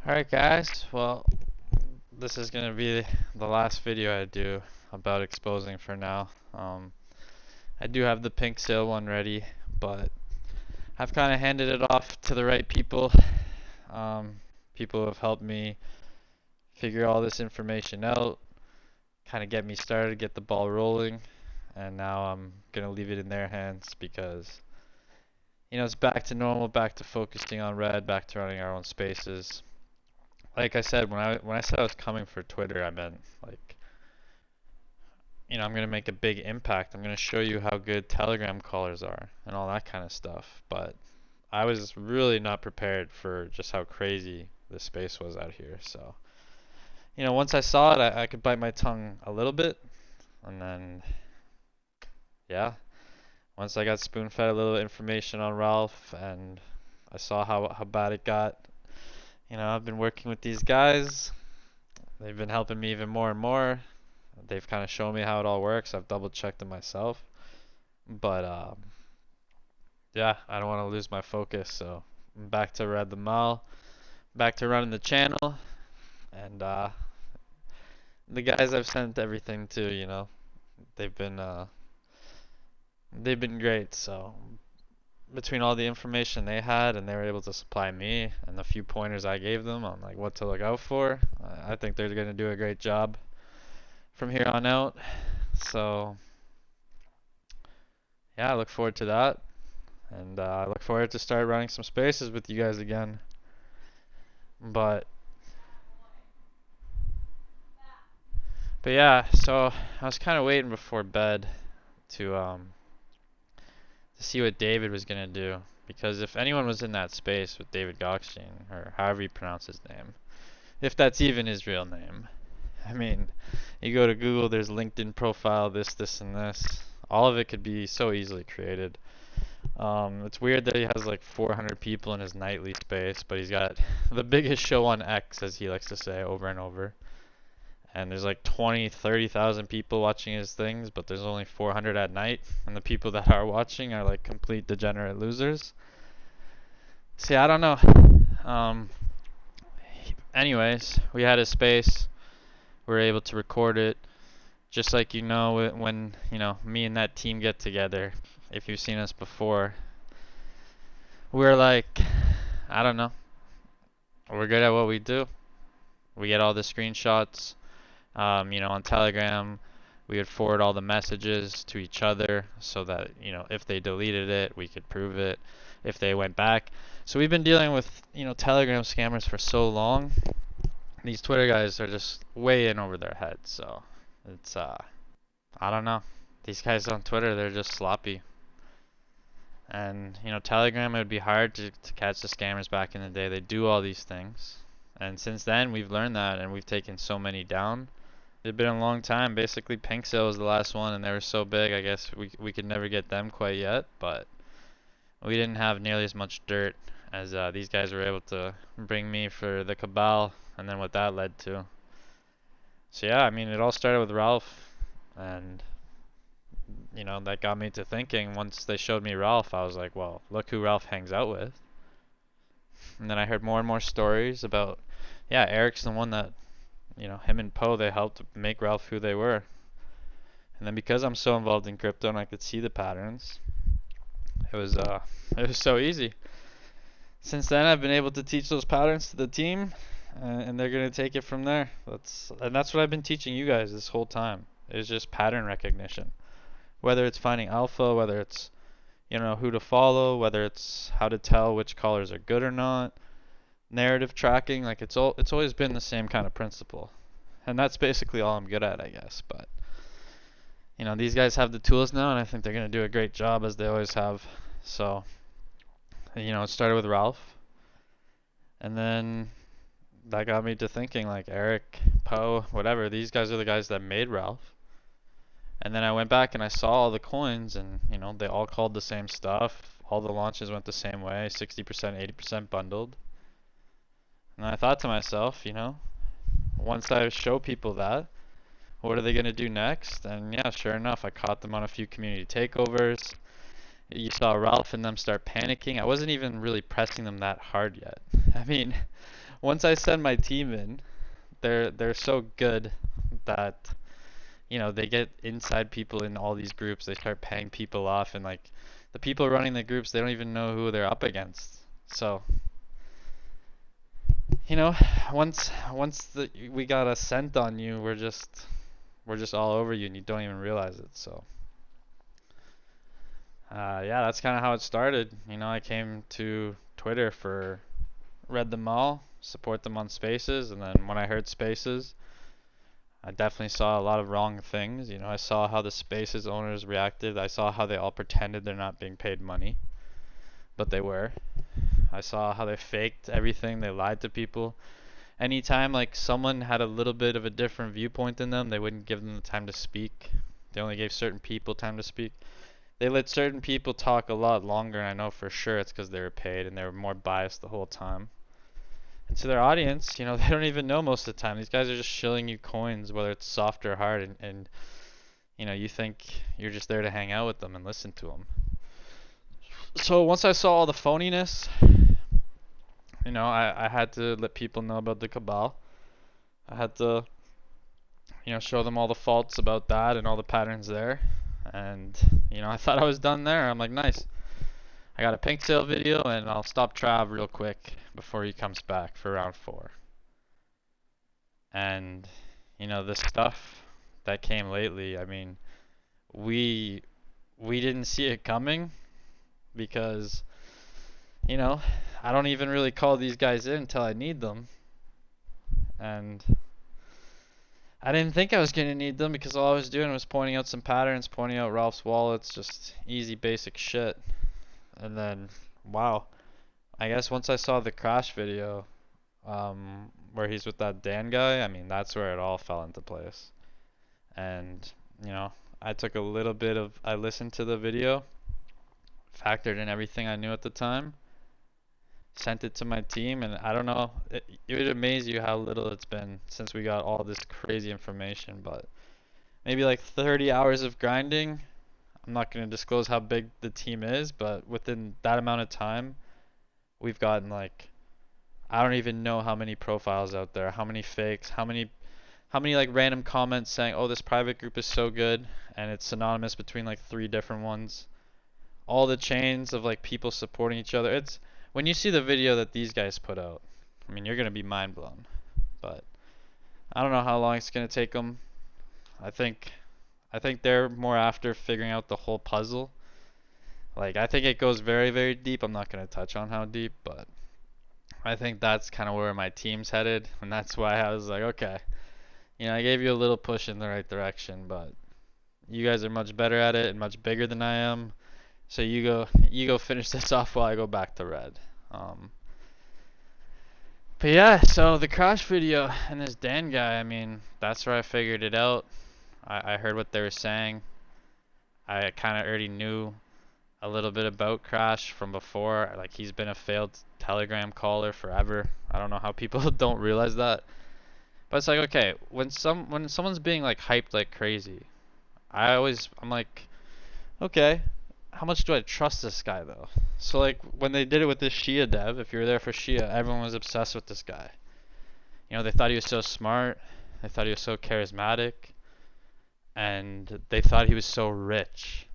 Alright guys, well, this is gonna be the last video I do about exposing for now. I do have the pink sale one ready, but I've kind of handed it off to the right people. Um, People have helped me figure all this information out, kind of get me started, get the ball rolling, and now I'm gonna leave it in their hands because, it's back to normal, back to focusing on red, back to running our own spaces. Like I said, when I said I was coming for Twitter, I meant like, I'm gonna make a big impact. I'm gonna show you how good Telegram callers are and all that kind of stuff. But I was really not prepared for just how crazy the space was out here. So, once I saw it, I could bite my tongue a little bit, and then yeah, once I got spoon-fed a little information on Ralph and I saw how bad it got, I've been working with these guys. They've been helping me even more and more. They've kind of shown me how it all works. I've double checked it myself. But yeah, I don't want to lose my focus. So I'm back to Red the Mall, back to running the channel, and the guys I've sent everything to, they've been uh, they've been great. So between all the information they had and they were able to supply me and the few pointers I gave them on like what to look out for, I think they're gonna do a great job from here on out. So yeah, I look forward to that. And I look forward to start running some spaces with you guys again. But yeah, so I was kind of waiting before bed to see what David was gonna do, because if anyone was in that space with David Gokhshtein, or however you pronounce his name, if that's even his real name. I mean, you go to Google, there's LinkedIn profile, this, and this. All of it could be so easily created. It's weird that he has like 400 people in his nightly space, but he's got the biggest show on X, as he likes to say over and over. And there's like 20, 30,000 people watching his things, but there's only 400 at night, and the people that are watching are like complete degenerate losers. See, I don't know. Um, Anyways, we had his space. We were able to record it. Just like when me and that team get together. If you've seen us before, we're like, I don't know. We're good at what we do. We get all the screenshots. On Telegram, we would forward all the messages to each other so that, if they deleted it, we could prove it if they went back. So we've been dealing with, Telegram scammers for so long. These Twitter guys are just way in over their heads. So it's, I don't know. These guys on Twitter, they're just sloppy. And, Telegram, it would be hard to catch the scammers back in the day. They do all these things. And since then, we've learned that and we've taken so many down. It had been a long time. Basically, Pink Sale was the last one, and they were so big, I guess we could never get them quite yet. But we didn't have nearly as much dirt as these guys were able to bring me for the cabal, and then what that led to. So yeah, I mean, it all started with Ralph, and that got me to thinking. Once they showed me Ralph, I was like, well, look who Ralph hangs out with. And then I heard more and more stories about, yeah, Eric's the one that, him and Poe, they helped make Ralph who they were. And then because I'm so involved in crypto and I could see the patterns, it was so easy. Since then, I've been able to teach those patterns to the team, and they're gonna take it from there. That's what I've been teaching you guys this whole time. Is just pattern recognition. Whether it's finding alpha, whether it's who to follow, whether it's how to tell which callers are good or not, narrative tracking, like it's always been the same kind of principle. And that's basically all I'm good at, I guess. But these guys have the tools now, and I think they're gonna do a great job as they always have. So, it started with Ralph, and then that got me to thinking like Eric, Poe, whatever. These guys are the guys that made Ralph. And then I went back and I saw all the coins, and they all called the same stuff. All the launches went the same way, 60%, 80% bundled. And I thought to myself, once I show people that, what are they going to do next? And yeah, sure enough, I caught them on a few community takeovers. You saw Ralph and them start panicking. I wasn't even really pressing them that hard yet. I mean, once I send my team in, they're so good that they get inside people in all these groups. They start paying people off, and like the people running the groups, they don't even know who they're up against. So, you know, once we got a scent on you, we're just all over you, and you don't even realize it. So, yeah, that's kind of how it started. I came to Twitter for read them all, support them on Spaces, and then when I heard Spaces, I definitely saw a lot of wrong things. I saw how the Spaces owners reacted. I saw how they all pretended they're not being paid money, but they were. I saw how they faked everything. They lied to people. Anytime like someone had a little bit of a different viewpoint than them, they wouldn't give them the time to speak. They only gave certain people time to speak. They let certain people talk a lot longer, and I know for sure it's because they were paid and they were more biased the whole time. And to their audience, they don't even know most of the time. These guys are just shilling you coins, whether it's soft or hard, and you think you're just there to hang out with them and listen to them. So once I saw all the phoniness, I had to let people know about the cabal. I had to, show them all the faults about that and all the patterns there. And, I thought I was done there. I'm like, nice. I got a pink sale video, and I'll stop Trav real quick before he comes back for round 4. And, the stuff that came lately, I mean, we didn't see it coming because, I don't even really call these guys in until I need them. And I didn't think I was going to need them because all I was doing was pointing out some patterns, pointing out Ralph's wallets, just easy basic shit. And then, wow. I guess once I saw the crash video, where he's with that Dan guy, I mean, that's where it all fell into place. And, I took a little bit of, I listened to the video, factored in everything I knew at the time, sent it to my team, and I don't know, it would amaze you how little it's been since we got all this crazy information, but maybe like 30 hours of grinding. I'm not going to disclose how big the team is, but within that amount of time, we've gotten like, I don't even know how many profiles out there, how many fakes, how many like random comments saying, oh, this private group is so good, and it's synonymous between like 3 different ones. All the chains of like people supporting each other. It's when you see the video that these guys put out, I mean, you're gonna be mind blown. But I don't know how long it's gonna take them. I think they're more after figuring out the whole puzzle. Like, I think it goes very, very deep. I'm not gonna touch on how deep, but I think that's kind of where my team's headed, and that's why I was like, okay, I gave you a little push in the right direction, but you guys are much better at it and much bigger than I am. So you go finish this off while I go back to red. But yeah, so the crash video and this Dan guy, I mean, that's where I figured it out. I heard what they were saying. I kind of already knew a little bit about Crash from before. Like, he's been a failed Telegram caller forever. I don't know how people don't realize that. But it's like, okay, when someone's being like hyped like crazy, I'm like, okay, how much do I trust this guy though? So like when they did it with this Shia dev, if you were there for Shia, everyone was obsessed with this guy. They thought he was so smart, they thought he was so charismatic, and they thought he was so rich.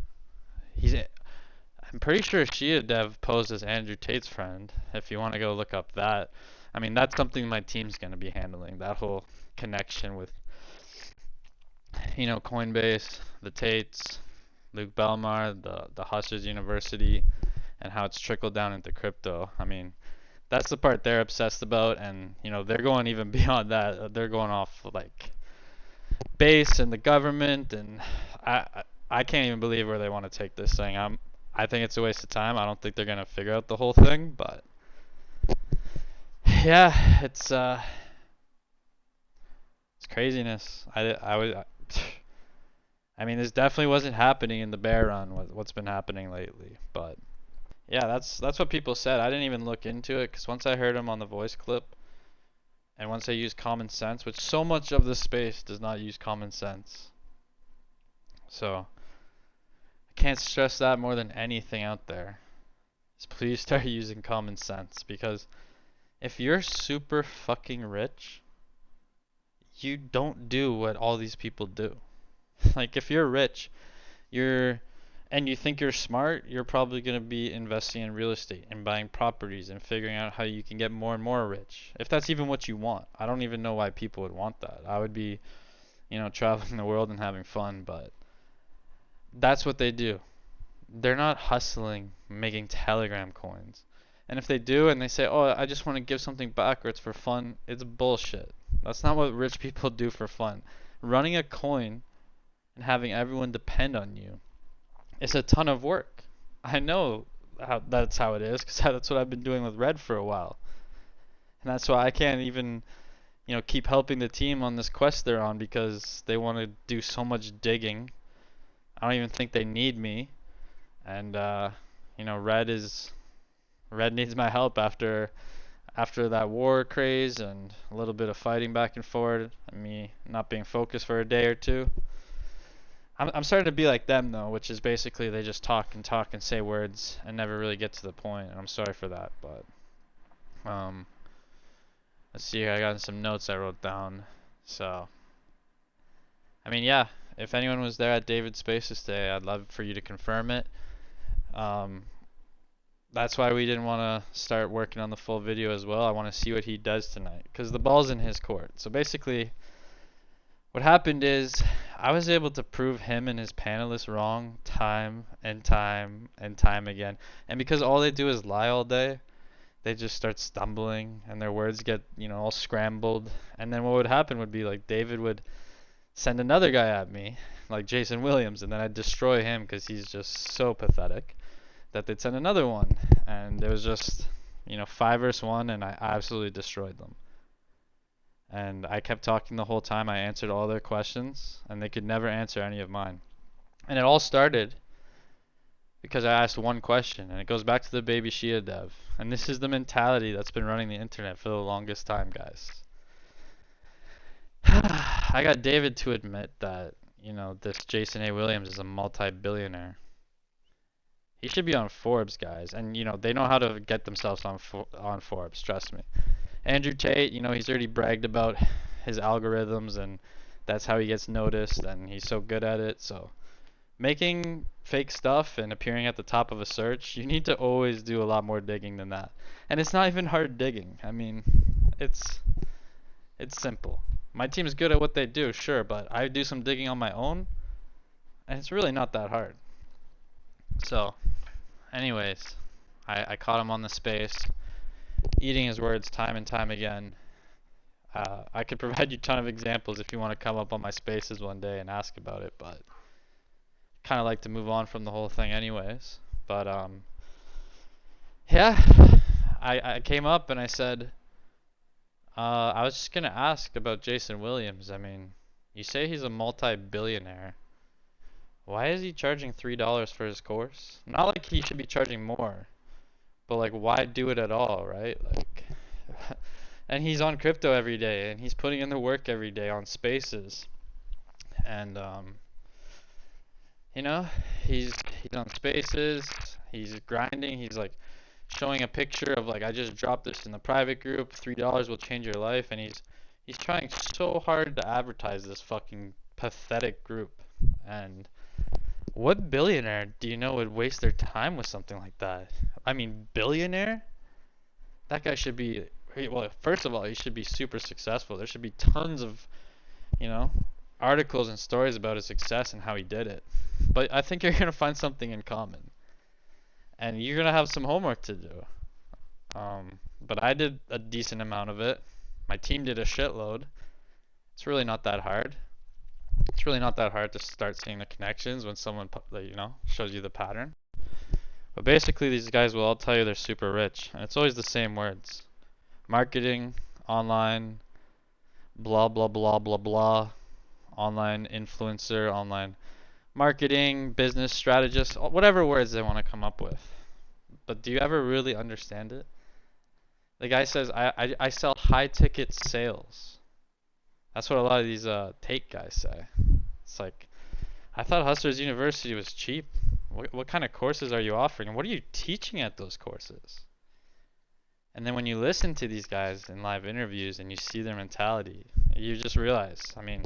I'm pretty sure Shia dev posed as Andrew Tate's friend. If you want to go look up that, I mean, that's something my team's going to be handling. That whole connection with, Coinbase, the Tates, Luke Belmar, the Hussers University, and how it's trickled down into crypto. I mean, that's the part they're obsessed about, and they're going even beyond that. They're going off like base and the government, and I can't even believe where they want to take this thing. I think it's a waste of time. I don't think they're gonna figure out the whole thing, but yeah, it's craziness. I mean, this definitely wasn't happening in the bear run. What's been happening lately, but yeah, that's what people said. I didn't even look into it because once I heard him on the voice clip, and once I used common sense, which so much of this space does not use common sense, so I can't stress that more than anything out there. Is please start using common sense, because If you're super fucking rich, you don't do what all these people do. Like if you're rich, you're and you think you're smart, you're probably going to be investing in real estate and buying properties and figuring out how you can get more and more rich. If that's even what you want. I don't even know why people would want that. I would be, traveling the world and having fun, but that's what they do. They're not hustling, making Telegram coins. And if they do and they say, "Oh, I just want to give something back or it's for fun," it's bullshit. That's not what rich people do for fun. Running a coin and having everyone depend on you, it's a ton of work. I know that's how it is because that's what I've been doing with Red for a while. And that's why I can't even, keep helping the team on this quest they're on because they want to do so much digging. I don't even think they need me. And Red needs my help after that war craze and a little bit of fighting back and forth and me not being focused for a day or two. I'm starting to be like them though, which is basically they just talk and say words and never really get to the point, and I'm sorry for that, but let's see here. I got some notes I wrote down. So, I mean, yeah, if anyone was there at David's Spaces today, I'd love for you to confirm it. That's why we didn't want to start working on the full video as well. I want to see what he does tonight because the ball's in his court. So basically, what happened is I was able to prove him and his panelists wrong time and time and time again. And because all they do is lie all day, they just start stumbling and their words get, all scrambled. And then what would happen would be like David would send another guy at me, like Jason Williams, and then I'd destroy him because he's just so pathetic that they'd send another one. And it was just, 5 versus 1, and I absolutely destroyed them. And I kept talking the whole time. I answered all their questions, and they could never answer any of mine. And it all started because I asked one question, and it goes back to the baby Shia dev. And this is the mentality that's been running the internet for the longest time, guys. I got David to admit that, this Jason A. Williams is a multi-billionaire. He should be on Forbes, guys. And, they know how to get themselves on Forbes, trust me. Andrew Tate, he's already bragged about his algorithms and that's how he gets noticed and he's so good at it. So making fake stuff and appearing at the top of a search, you need to always do a lot more digging than that. And it's not even hard digging. I mean, it's simple. My team's good at what they do, sure, but I do some digging on my own and it's really not that hard. So, anyways, I caught him on the space, eating his words time and time again. I could provide you a ton of examples if you want to come up on my spaces one day and ask about it, but kind of like to move on from the whole thing anyways. But yeah, I came up and I said, I was just going to ask about Jason Williams. I mean, you say he's a multi-billionaire. Why is he charging $3 for his course? Not like he should be charging more, but like why do it at all, right? Like and he's on crypto every day and he's putting in the work every day on spaces. And he's on spaces, he's grinding, he's like showing a picture of like I just dropped this in the private group, $3 will change your life, and he's trying so hard to advertise this fucking pathetic group. And what billionaire do you know would waste their time with something like that? I mean, billionaire? That guy should be, well, first of all, he should be super successful. There should be tons of, articles and stories about his success and how he did it. But I think you're going to find something in common. And you're going to have some homework to do. But I did a decent amount of it. My team did a shitload. It's really not that hard. It's really not that hard to start seeing the connections when someone, shows you the pattern. But basically, these guys will all tell you they're super rich, and it's always the same words: marketing, online, blah blah blah blah blah, online influencer, online marketing, business strategist, whatever words they want to come up with. But do you ever really understand it? The guy says, I sell high ticket sales. That's what a lot of these take guys say. It's like, I thought Hustlers University was cheap. What kind of courses are you offering? And what are you teaching at those courses? And then when you listen to these guys in live interviews and you see their mentality, you just realize, I mean,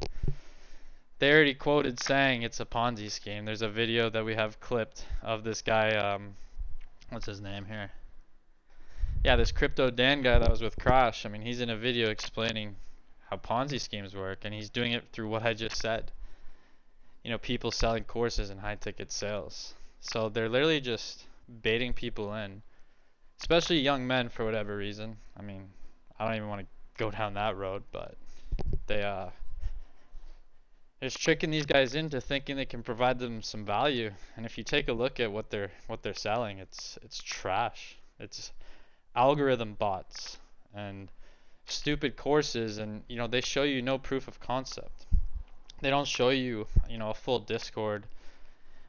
they already quoted saying it's a Ponzi scheme. There's a video that we have clipped of this guy, what's his name here? Yeah, this crypto Dan guy that was with Crash. I mean, he's in a video explaining how Ponzi schemes work, and he's doing it through what I just said. You know, people selling courses and high ticket sales. So they're literally just baiting people in, especially young men for whatever reason. I mean, I don't even want to go down that road, but they're just tricking these guys into thinking they can provide them some value. And if you take a look at what they're selling, it's trash. It's algorithm bots and stupid courses, and you know, they show you no proof of concept. They don't show you, you know, a full Discord,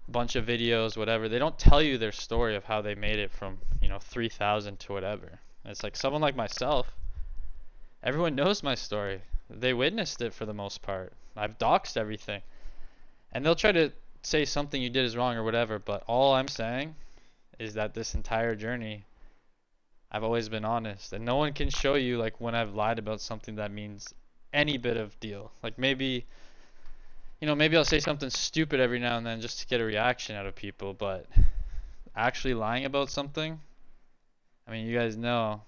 bunch of videos, whatever. They don't tell you their story of how they made it from, you know, 3,000 to whatever. And it's like someone like myself, everyone knows my story. They witnessed it for the most part. I've doxed everything. And they'll try to say something you did is wrong or whatever, but all I'm saying is that this entire journey, I've always been honest. And no one can show you, like, when I've lied about something that means any bit of deal. Like, maybe, you know, maybe I'll say something stupid every now and then just to get a reaction out of people, but actually lying about something, I mean, you guys know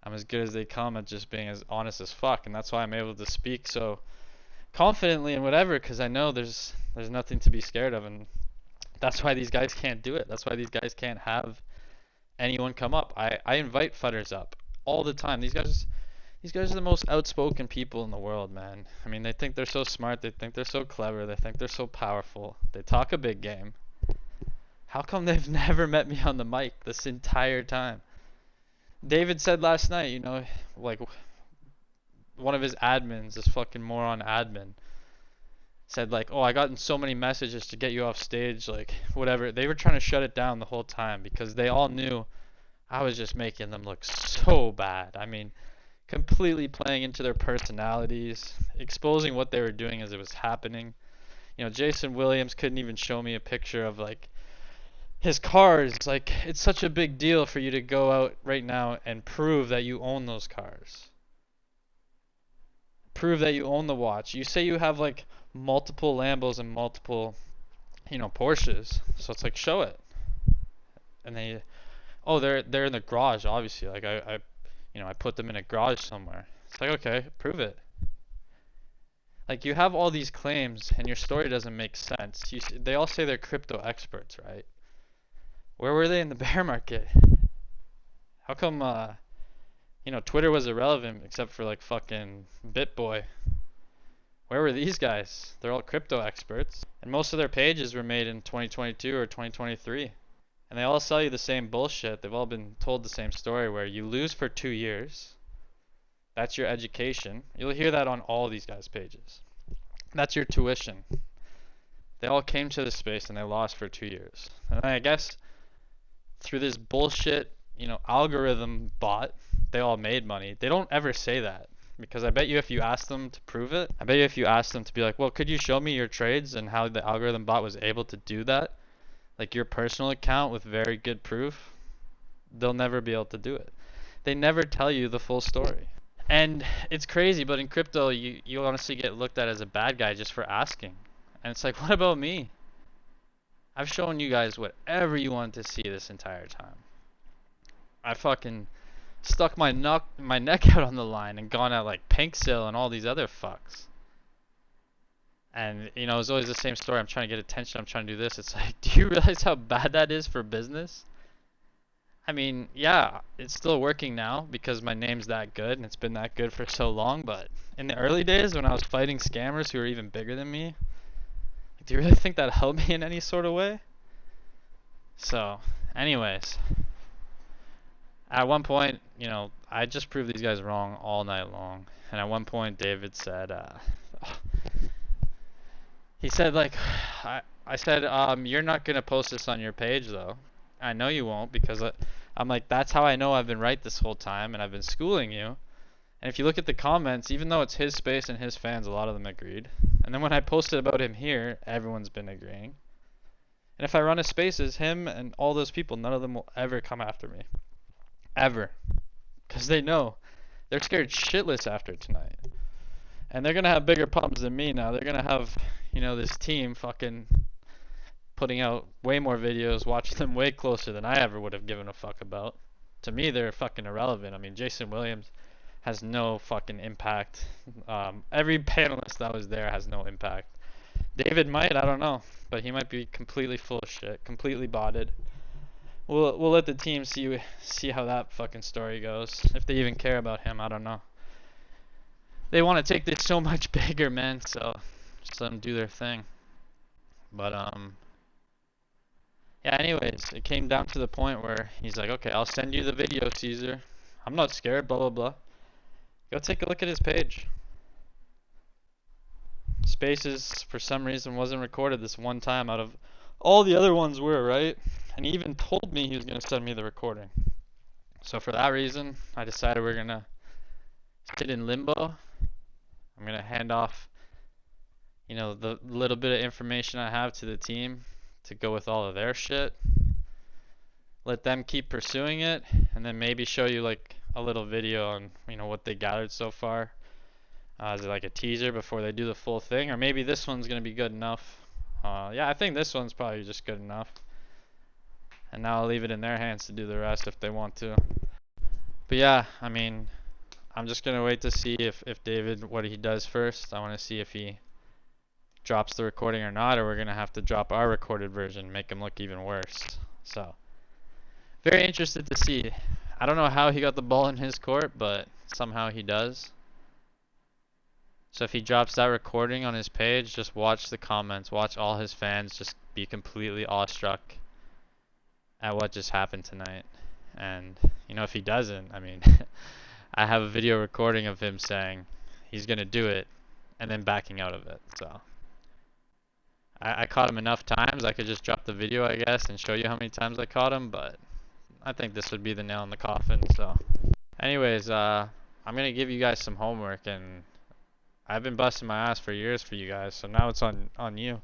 I'm as good as they come at just being as honest as fuck, and that's why I'm able to speak so confidently and whatever, because I know there's nothing to be scared of, and that's why these guys can't do it. That's why these guys can't have anyone come up. I invite futters up all the time. These guys are the most outspoken people in the world, man. I mean, they think they're so smart, they think they're so clever, they think they're so powerful. They talk a big game. How come they've never met me on the mic this entire time? David said last night, you know, like, one of his admins, this fucking moron admin, said like, oh, I gotten so many messages to get you off stage, like, whatever. They were trying to shut it down the whole time because they all knew I was just making them look so bad. I mean, completely playing into their personalities, exposing what they were doing as it was happening. You know, Jason Williams couldn't even show me a picture of, like, his cars. Like, it's such a big deal for you to go out right now and prove that you own those cars. Prove that you own the watch. You say you have, like, multiple Lambos and multiple, you know, Porsches. So it's like, show it. And they, oh, they're in the garage, obviously. Like, I put them in a garage somewhere. It's like, okay, prove it. Like, you have all these claims and your story doesn't make sense. They all say they're crypto experts, right? Where were they in the bear market? How come, you know, Twitter was irrelevant except for, like, fucking BitBoy? Where were these guys? They're all crypto experts. And most of their pages were made in 2022 or 2023. And they all sell you the same bullshit. They've all been told the same story where you lose for 2 years. That's your education. You'll hear that on all these guys' pages. That's your tuition. They all came to this space and they lost for 2 years. And I guess through this bullshit, you know, algorithm bot, they all made money. They don't ever say that. Because I bet you if you ask them to prove it, I bet you if you ask them to be like, well, could you show me your trades and how the algorithm bot was able to do that? Like your personal account with very good proof, they'll never be able to do it. They never tell you the full story. And it's crazy, but in crypto, you honestly get looked at as a bad guy just for asking. And it's like, what about me? I've shown you guys whatever you want to see this entire time. I fucking stuck my neck out on the line and gone at like Pink Sale and all these other fucks. And you know, it's always the same story. I'm trying to get attention. I'm trying to do this. It's like, do you realize how bad that is for business? I mean, yeah, it's still working now because my name's that good and it's been that good for so long. But in the early days when I was fighting scammers who were even bigger than me, do you really think that helped me in any sort of way? So, anyways, at one point, you know, I just proved these guys wrong all night long. And at one point, David said, he said, like, I said, you're not going to post this on your page, though. I know you won't, because I'm like, that's how I know I've been right this whole time, and I've been schooling you. And if you look at the comments, even though it's his space and his fans, a lot of them agreed. And then when I posted about him here, everyone's been agreeing. And if I run his spaces, him and all those people, none of them will ever come after me. Ever. because they know they're scared shitless after tonight. And they're going to have bigger problems than me now. They're going to have, this team fucking putting out way more videos, watching them way closer than I ever would have given a fuck about. To me, they're fucking irrelevant. I mean, Jason Williams has no fucking impact. Every panelist that was there has no impact. David might, I don't know, but he might be completely full of shit, completely botted. We'll let the team see how that fucking story goes. If they even care about him, I don't know. They want to take this so much bigger, man. So just let them do their thing. But yeah. Anyways, it came down to the point where he's like, "Okay, I'll send you the video, Caesar. I'm not scared." Blah blah blah. Go take a look at his page. Spaces, for some reason, wasn't recorded this one time out of all the other ones were, right? And he even told me he was going to send me the recording. So for that reason, I decided we're going to sit in limbo. I'm going to hand off, the little bit of information I have to the team to go with all of their shit. Let them keep pursuing it, and then maybe show you like a little video on, what they gathered so far. Is it like a teaser before they do the full thing? Or maybe this one's going to be good enough. Yeah, I think this one's probably just good enough. And now I'll leave it in their hands to do the rest if they want to. But yeah, I mean, I'm just going to wait to see if David, what he does first. I want to see if he drops the recording or not, or we're going to have to drop our recorded version, make him look even worse. So, very interested to see. I don't know how he got the ball in his court, but somehow he does. So if he drops that recording on his page, just watch the comments, watch all his fans just be completely awestruck at what just happened tonight. And, if he doesn't, I mean, I have a video recording of him saying he's going to do it and then backing out of it. So I caught him enough times. I could just drop the video, I guess, and show you how many times I caught him, but I think this would be the nail in the coffin. So anyways, I'm going to give you guys some homework, and I've been busting my ass for years for you guys, so now it's on you.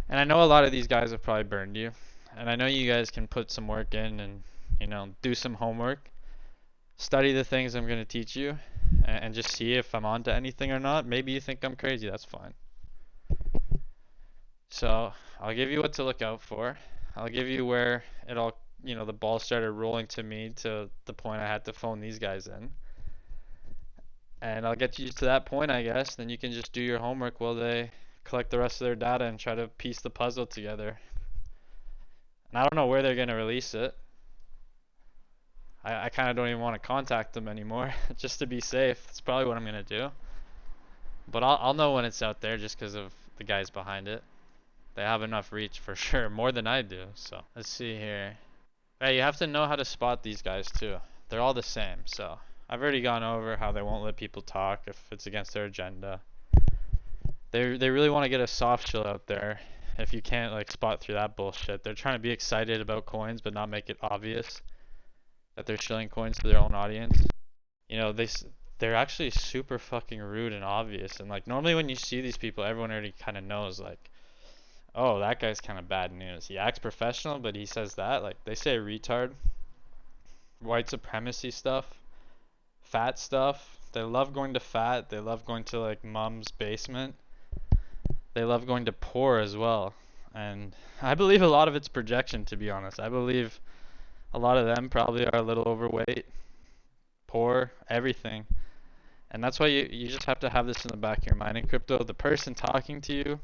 And I know a lot of these guys have probably burned you, and I know you guys can put some work in and, do some homework. Study the things I'm going to teach you, and just see if I'm onto anything or not. Maybe you think I'm crazy, that's fine. So, I'll give you what to look out for. I'll give you where it all, the ball started rolling to me to the point I had to phone these guys in. And I'll get you to that point, I guess. Then you can just do your homework while they collect the rest of their data and try to piece the puzzle together. And I don't know where they're going to release it. I kind of don't even want to contact them anymore, just to be safe. That's probably what I'm going to do. But I'll know when it's out there just because of the guys behind it. They have enough reach for sure, more than I do. So let's see here. Hey, you have to know how to spot these guys too. They're all the same, so I've already gone over how they won't let people talk if it's against their agenda. They really want to get a soft shill out there. If you can't like spot through that bullshit, they're trying to be excited about coins but not make it obvious that they're shilling coins to their own audience. They're actually super fucking rude and obvious. And like normally when you see these people, everyone already kind of knows like, oh, that guy's kind of bad news. He acts professional, but he says that. Like they say retard, white supremacy stuff, fat stuff. They love going to fat. They love going to like mom's basement. They love going to poor as well. And I believe a lot of it's projection, to be honest. I believe a lot of them probably are a little overweight, poor, everything. And that's why you just have to have this in the back of your mind. In crypto, the person talking to you,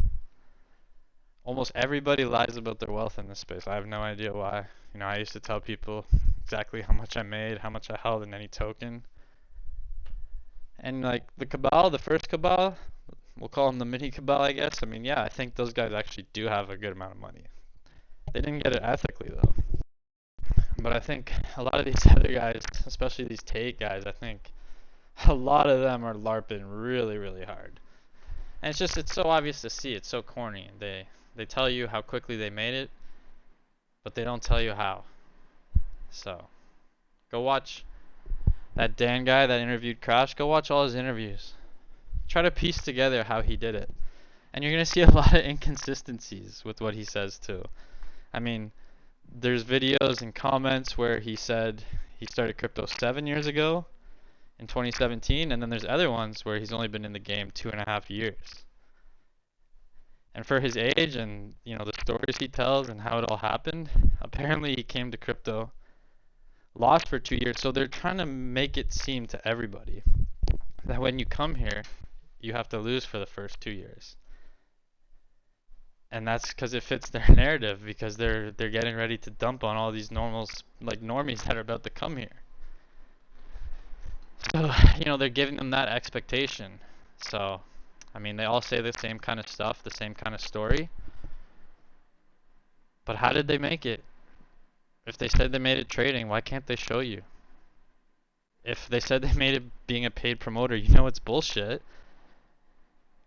almost everybody lies about their wealth in this space. I have no idea why. I used to tell people exactly how much I made, how much I held in any token. And like the cabal, the first cabal, we'll call them the mini cabal, I guess. I mean, yeah, I think those guys actually do have a good amount of money. They didn't get it ethically though. But I think a lot of these other guys, especially these take guys, I think a lot of them are LARPing really, really hard. And it's so obvious to see. It's so corny. They tell you how quickly they made it, but they don't tell you how. So, go watch that Dan guy that interviewed Crash. Go watch all his interviews. Try to piece together how he did it. And you're going to see a lot of inconsistencies with what he says too. I mean, there's videos and comments where he said he started crypto 7 years ago, in 2017, and then there's other ones where he's only been in the game 2.5 years. And for his age and the stories he tells and how it all happened, apparently he came to crypto, lost for 2 years. So they're trying to make it seem to everybody that when you come here, you have to lose for the first 2 years. And that's because it fits their narrative, because they're getting ready to dump on all these normals, like normies that are about to come here. So, they're giving them that expectation. So, I mean, they all say the same kind of stuff, the same kind of story. But how did they make it? If they said they made it trading, why can't they show you? If they said they made it being a paid promoter, it's bullshit.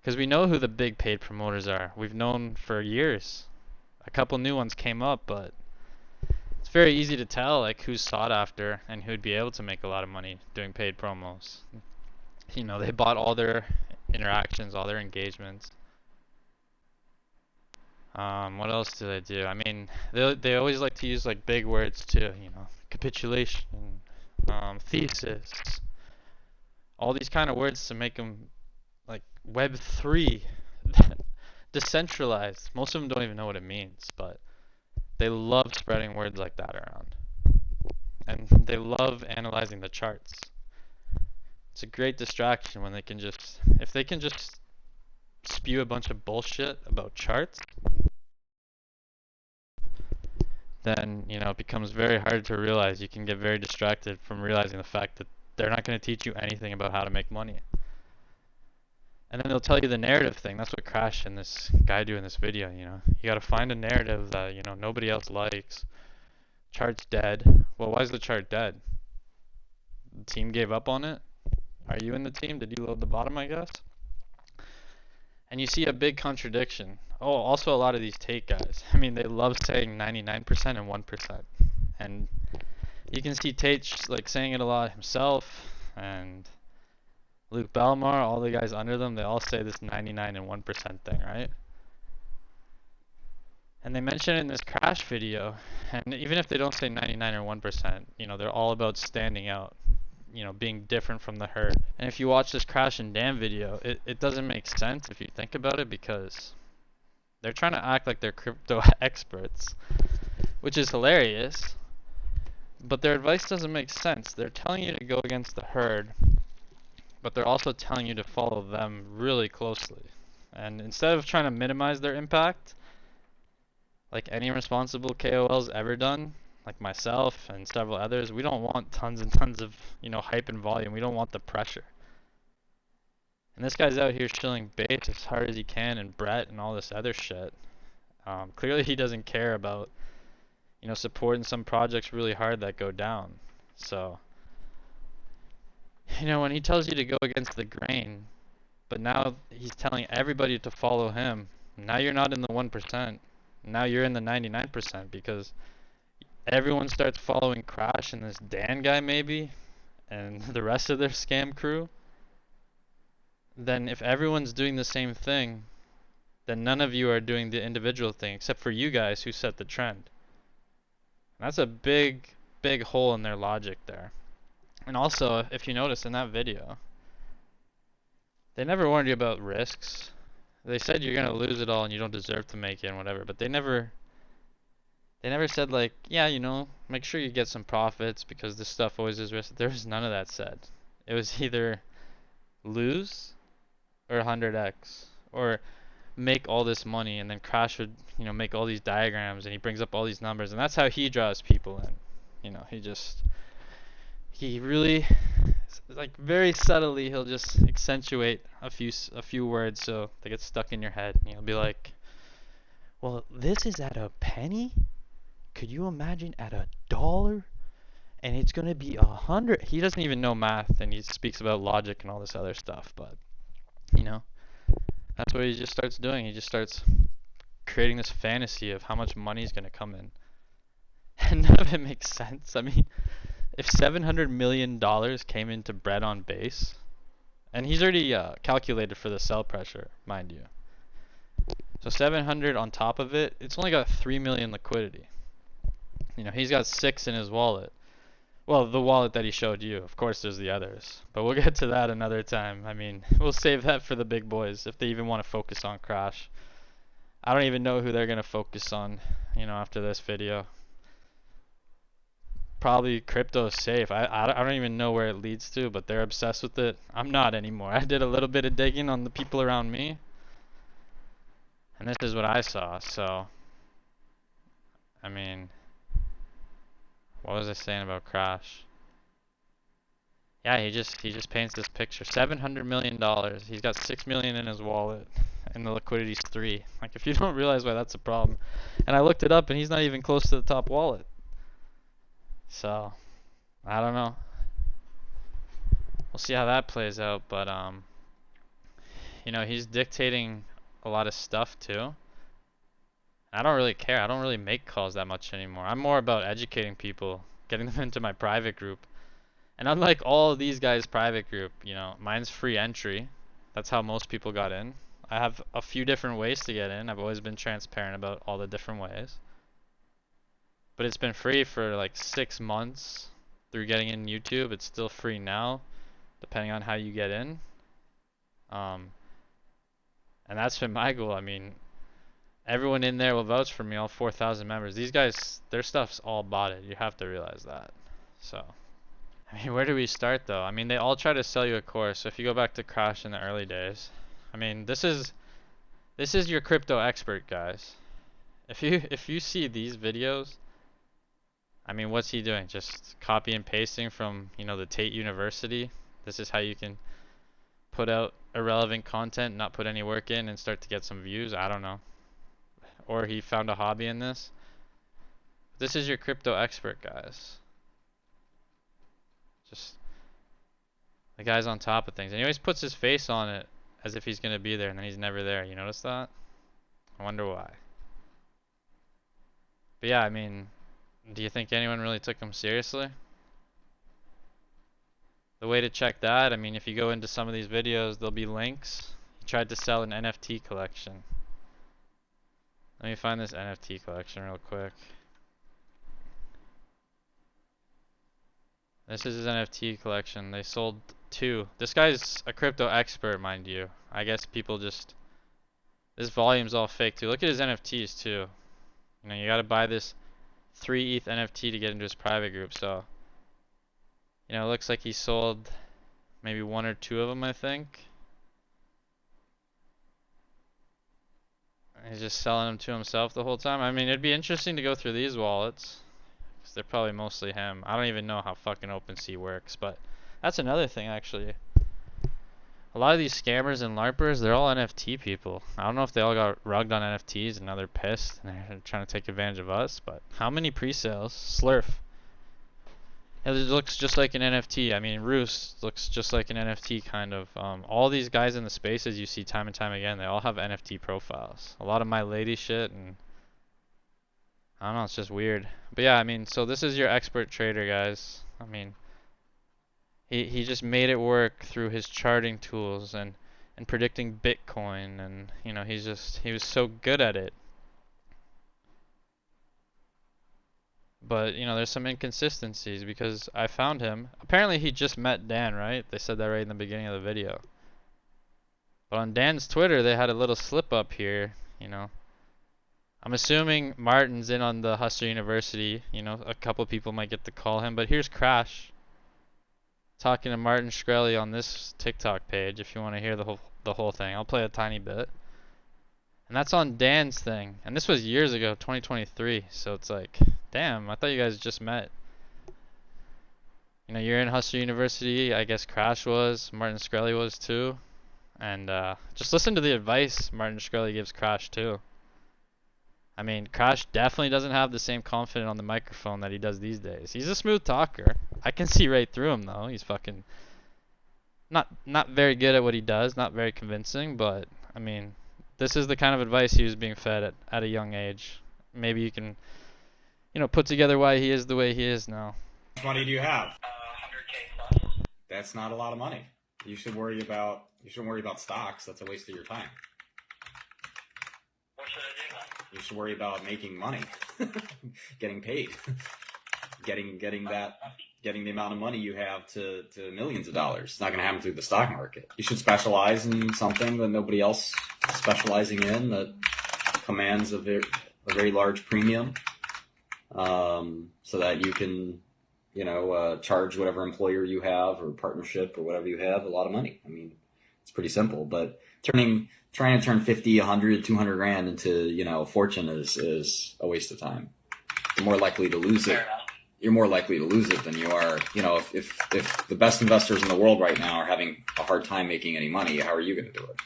Because we know who the big paid promoters are. We've known for years. A couple new ones came up, but it's very easy to tell like who's sought after and who'd be able to make a lot of money doing paid promos. They bought all their interactions, all their engagements. What else do they do? I mean, they always like to use like big words too, capitulation, thesis, all these kind of words to make them like Web3, decentralized. Most of them don't even know what it means, but they love spreading words like that around. And they love analyzing the charts. It's a great distraction when if they can just spew a bunch of bullshit about charts, then, it becomes very hard to realize. You can get very distracted from realizing the fact that they're not going to teach you anything about how to make money. And then they'll tell you the narrative thing. That's what Crash and this guy do in this video, You got to find a narrative that, nobody else likes. Chart's dead. Well, why is the chart dead? The team gave up on it? Are you in the team? Did you load the bottom, I guess? And you see a big contradiction. Oh, also a lot of these take guys. I mean, they love saying 99% and 1%. And you can see Tate like saying it a lot himself, and Luke Belmar, all the guys under them, they all say this 99 and 1% thing, right? And they mention it in this Crash video, and even if they don't say 99 or 1%, they're all about standing out, being different from the herd. And if you watch this Crash and Dan video, it doesn't make sense if you think about it, because they're trying to act like they're crypto experts, which is hilarious, but their advice doesn't make sense. They're telling you to go against the herd, but they're also telling you to follow them really closely. And instead of trying to minimize their impact, like any responsible KOL's ever done, like myself and several others, we don't want tons and tons of, hype and volume. We don't want the pressure. And this guy's out here shilling bait as hard as he can, and Brett and all this other shit. Clearly he doesn't care about, supporting some projects really hard that go down. So, when he tells you to go against the grain, but now he's telling everybody to follow him, now you're not in the 1%. Now you're in the 99%, because everyone starts following Crash and this Dan guy maybe, and the rest of their scam crew. Then if everyone's doing the same thing, then none of you are doing the individual thing except for you guys who set the trend. And that's a big, big hole in their logic there. And also, if you notice in that video, they never warned you about risks. They said you're gonna lose it all and you don't deserve to make it and whatever, but they never said like, yeah, make sure you get some profits because this stuff always is risk. There was none of that said. It was either lose or 100x, or make all this money, and then Crash would, make all these diagrams, and he brings up all these numbers, and that's how he draws people in. He really, like, very subtly, he'll just accentuate a few words so they get stuck in your head. And he'll be like, well, this is at a penny? Could you imagine at $1? And it's gonna be 100. He doesn't even know math, and he speaks about logic and all this other stuff, but that's what he just starts doing. He just starts creating this fantasy of how much money is gonna come in. And none of it makes sense. I mean, if $700 million came into Bread on base, and he's already calculated for the sell pressure, mind you. So 700 on top of it, it's only got 3 million liquidity. He's got 6 in his wallet. Well, the wallet that he showed you. Of course, there's the others. But we'll get to that another time. I mean, we'll save that for the big boys if they even want to focus on Crash. I don't even know who they're going to focus on, after this video. Probably crypto is safe. I don't even know where it leads to, but they're obsessed with it. I'm not anymore. I did a little bit of digging on the people around me, and this is what I saw. So, I mean, what was I saying about Crash? Yeah, he just paints this picture. $700 million. He's got 6 million in his wallet, and the liquidity's 3. Like, if you don't realize why that's a problem, and I looked it up, and he's not even close to the top wallet. So, I don't know. We'll see how that plays out, but he's dictating a lot of stuff too. I don't really care. I don't really make calls that much anymore. I'm more about educating people, getting them into my private group. And unlike all of these guys' private group, mine's free entry. That's how most people got in. I have a few different ways to get in. I've always been transparent about all the different ways. But it's been free for like 6 months through getting in YouTube. It's still free now, depending on how you get in. And that's been my goal. I mean, everyone in there will vouch for me, all 4,000 members. These guys, their stuff's all botted. You have to realize that. So, I mean, where do we start though? I mean, they all try to sell you a course. So if you go back to Crash in the early days, I mean, this is your crypto expert, guys. If you see these videos, I mean, what's he doing? Just copy and pasting from, the Tate University. This is how you can put out irrelevant content, not put any work in, and start to get some views. I don't know. Or he found a hobby in this. This is your crypto expert, guys. Just the guy's on top of things. And he always puts his face on it as if he's going to be there, and then he's never there. You notice that? I wonder why. But yeah, I mean, do you think anyone really took him seriously? The way to check that, I mean, if you go into some of these videos, there'll be links. He tried to sell an NFT collection. Let me find this NFT collection real quick. This is his NFT collection. They sold 2. This guy's a crypto expert, mind you. I guess people just... This volume's all fake too. Look at his NFTs too. You gotta buy this 3 ETH NFT to get into his private group, so... it looks like he sold maybe 1 or 2 of them, I think. He's just selling them to himself the whole time. I mean, it'd be interesting to go through these wallets, because they're probably mostly him. I don't even know how fucking OpenSea works, but that's another thing, actually. A lot of these scammers and LARPers, they're all NFT people. I don't know if they all got rugged on NFTs and now they're pissed and they're trying to take advantage of us, but how many pre-sales? Slurf. It looks just like an NFT. I mean, Roost looks just like an NFT kind of. All these guys in the spaces you see time and time again, they all have NFT profiles. A lot of my lady shit, and I don't know, it's just weird. But yeah, I mean, so this is your expert trader, guys. I mean, he just made it work through his charting tools and predicting Bitcoin, and he was so good at it. But, there's some inconsistencies because I found him. Apparently he just met Dan, right? They said that right in the beginning of the video. But on Dan's Twitter, they had a little slip up here, I'm assuming Martin's in on the Hustler University. A couple people might get to call him. But here's Crash talking to Martin Shkreli on this TikTok page if you want to hear the whole thing. I'll play a tiny bit. And that's on Dan's thing. And this was years ago, 2023. So it's like, damn, I thought you guys just met. You're in Hustler University. I guess Crash was. Martin Shkreli was too. And just listen to the advice Martin Shkreli gives Crash too. I mean, Crash definitely doesn't have the same confidence on the microphone that he does these days. He's a smooth talker. I can see right through him though. He's fucking not very good at what he does. Not very convincing. But I mean, this is the kind of advice he was being fed at a young age. Maybe you can, put together why he is the way he is now. How much money do you have? 100K plus. That's not a lot of money. You shouldn't worry about stocks. That's a waste of your time. What should I do then? You should worry about making money, getting paid. getting the amount of money you have to millions of dollars. It's not going to happen through the stock market. You should specialize in something that nobody else is specializing in, that commands a very large premium, so that you can, charge whatever employer you have or partnership or whatever you have a lot of money. I mean, it's pretty simple, but trying to turn 50, 100, 200 grand into, a fortune is a waste of time. You're more likely to lose it. You're more likely to lose it than you are, if the best investors in the world right now are having a hard time making any money, how are you going to do it?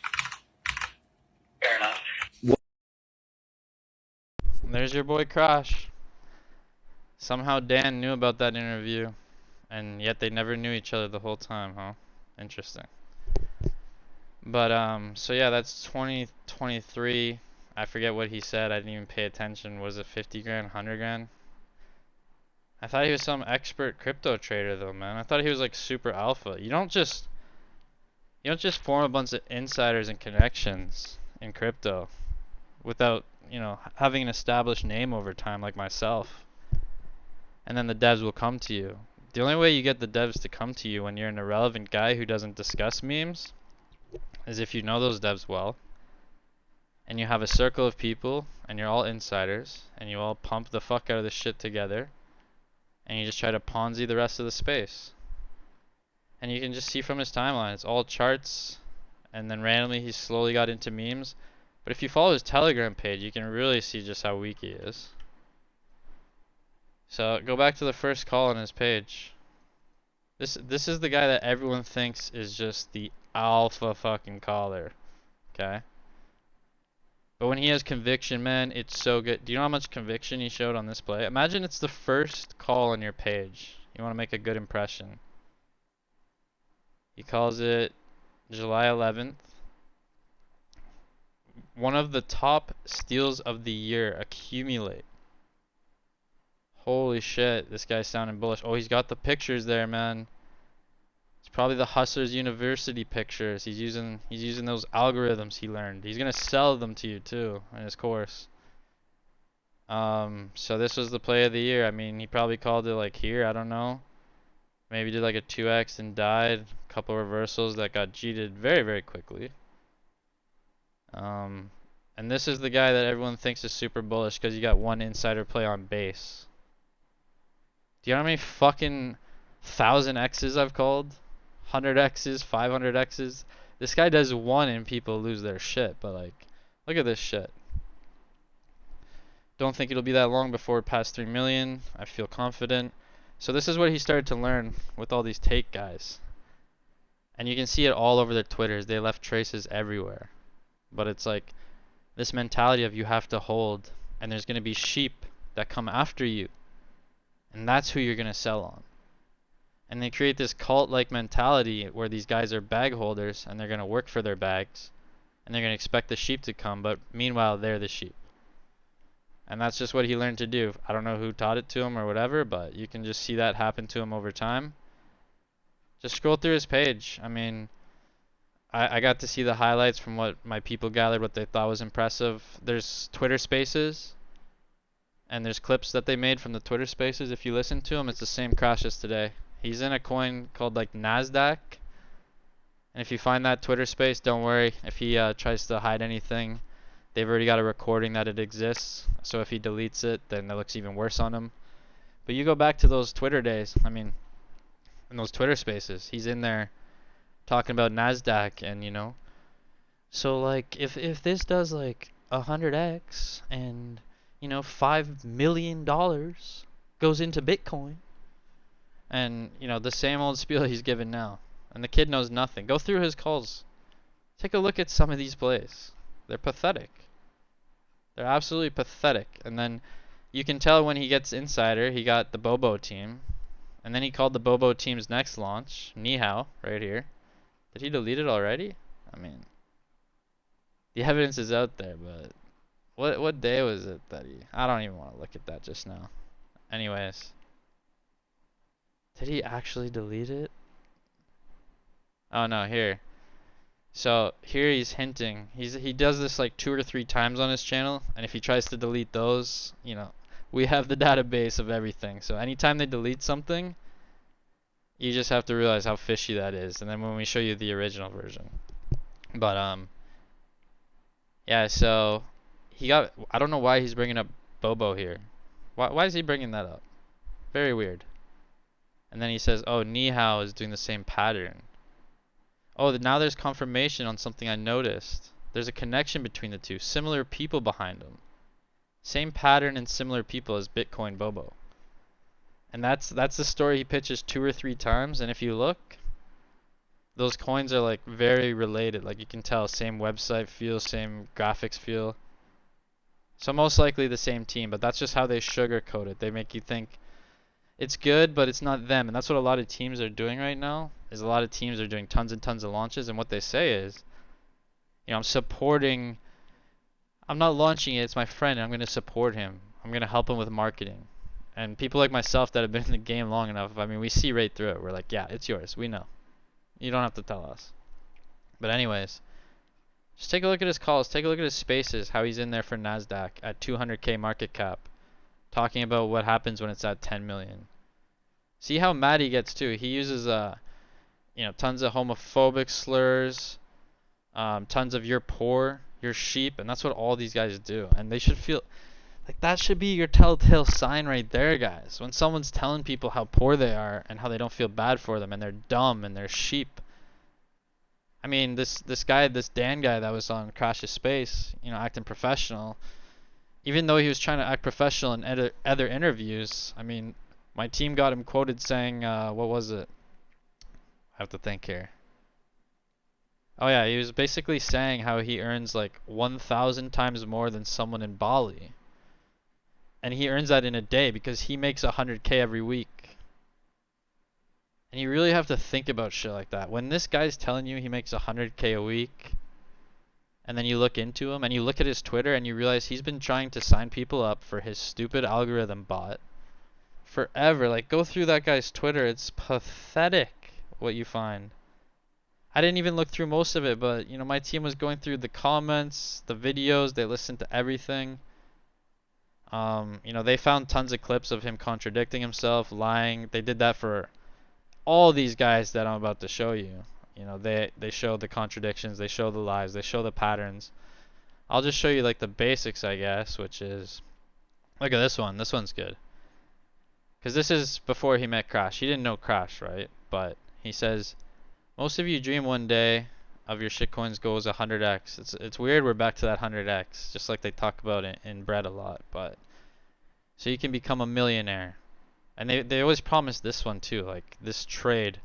Fair enough. There's your boy Crash. Somehow Dan knew about that interview, and yet they never knew each other the whole time, huh? Interesting. But so yeah, that's 2023. I forget what he said. I didn't even pay attention. Was it 50 grand, 100 grand? I thought he was some expert crypto trader though, man. I thought he was like super alpha. You don't just form a bunch of insiders and connections in crypto without, having an established name over time like myself. And then the devs will come to you. The only way you get the devs to come to you when you're an irrelevant guy who doesn't discuss memes is if you know those devs well, and you have a circle of people, and you're all insiders, and you all pump the fuck out of this shit together, and you just try to Ponzi the rest of the space. And you can just see from his timeline, it's all charts, and then randomly he slowly got into memes. But if you follow his Telegram page, you can really see just how weak he is. So go back to the first call on his page. This is the guy that everyone thinks is just the alpha fucking caller. Okay? But when he has conviction, man, it's so good. Do you know how much conviction he showed on this play? Imagine it's the first call on your page. You want to make a good impression. He calls it July 11th. One of the top steals of the year accumulate. Holy shit, this guy's sounding bullish. Oh, he's got the pictures there, man. It's probably the Hustlers University pictures. He's using those algorithms he learned. He's gonna sell them to you too in his course. So this was the play of the year. I mean, he probably called it like here, I don't know. Maybe did like a 2x and died. A couple reversals that got cheated very, very quickly. And this is the guy that everyone thinks is super bullish because you got one insider play on base. Do you know how many fucking 1000x's I've called? 100x's, 500x's? This guy does one and people lose their shit, but like, look at this shit. Don't think it'll be that long before it passed 3 million. I feel confident. So this is what he started to learn with all these take guys. And you can see it all over their Twitters. They left traces everywhere. But it's like this mentality of you have to hold, and there's going to be sheep that come after you. And that's who you're going to sell on. And they create this cult-like mentality where these guys are bag holders and they're going to work for their bags. And they're going to expect the sheep to come, but meanwhile they're the sheep. And that's just what he learned to do. I don't know who taught it to him or whatever, but you can just see that happen to him over time. Just scroll through his page. I mean, I got to see the highlights from what my people gathered, what they thought was impressive. There's Twitter Spaces, and there's clips that they made from the Twitter Spaces. If you listen to him, it's the same crash as today. He's in a coin called like NASDAQ. And if you find that Twitter Space, don't worry. If he tries to hide anything, they've already got a recording that it exists. So if he deletes it, then it looks even worse on him. But you go back to those Twitter days. I mean, in those Twitter Spaces, he's in there talking about NASDAQ and so like if this does like 100x and $5 million goes into Bitcoin and the same old spiel he's given now, and the kid knows nothing. Go through his calls. Take a look at some of these plays. They're pathetic. They're absolutely pathetic. And then you can tell when he gets insider, he got the Bobo team, and then he called the Bobo team's next launch Ni Hao right here. Did he delete it already? I mean, the evidence is out there, but what day was it that he... I don't even want to look at that just now. Anyways. Did he actually delete it? Oh no, here. So here he's hinting. He does this like 2 or 3 times on his channel, and if he tries to delete those, We have the database of everything. So anytime they delete something, you just have to realize how fishy that is. And then when we show you the original version. But yeah, so I don't know why he's bringing up Bobo here. Why is he bringing that up? Very weird. And then he says, oh, Nihao is doing the same pattern. Oh, now there's confirmation on something I noticed. There's a connection between the two. Similar people behind them. Same pattern and similar people as Bitcoin Bobo. And that's the story he pitches 2 or 3 times. And if you look, those coins are like very related. Like you can tell, same website feel, same graphics feel. So most likely the same team, but that's just how they sugarcoat it. They make you think it's good, but it's not them. And that's what a lot of teams are doing right now. Is a lot of teams are doing tons and tons of launches, and what they say is, you know, I'm not launching it, it's my friend, and I'm going to support him. I'm going to help him with marketing. And people like myself that have been in the game long enough, I mean, we see right through it. We're like, yeah, it's yours. We know. You don't have to tell us. But anyways, just take a look at his calls. Take a look at his spaces, how he's in there for NASDAQ at 200K market cap, talking about what happens when it's at 10 million. See how mad he gets too. He uses tons of homophobic slurs, tons of you're poor, you're sheep, and that's what all these guys do. And they should feel like that should be your telltale sign right there, guys. When someone's telling people how poor they are and how they don't feel bad for them and they're dumb and they're sheep. I mean, this Dan guy that was on Crash's Space, acting professional, even though he was trying to act professional in other interviews, I mean, my team got him quoted saying, what was it? I have to think here. Oh yeah, he was basically saying how he earns like 1,000 times more than someone in Bali. And he earns that in a day because he makes 100K every week. And you really have to think about shit like that. When this guy's telling you he makes 100K a week, and then you look into him and you look at his Twitter and you realize he's been trying to sign people up for his stupid algorithm bot forever. Like, go through that guy's Twitter. It's pathetic what you find. I didn't even look through most of it, but my team was going through the comments, the videos, they listened to everything. They found tons of clips of him contradicting himself, lying. They did that for all these guys that I'm about to show you. They show the contradictions, they show the lies, they show the patterns. I'll just show you like the basics, I guess, which is, look at this one. This one's good. Because this is before he met Crash. He didn't know Crash, right? But he says, most of you dream one day of your shitcoins goes 100x. It's weird we're back to that 100x, just like they talk about it in Bread a lot. But so you can become a millionaire. And they always promise this one too, like this trade.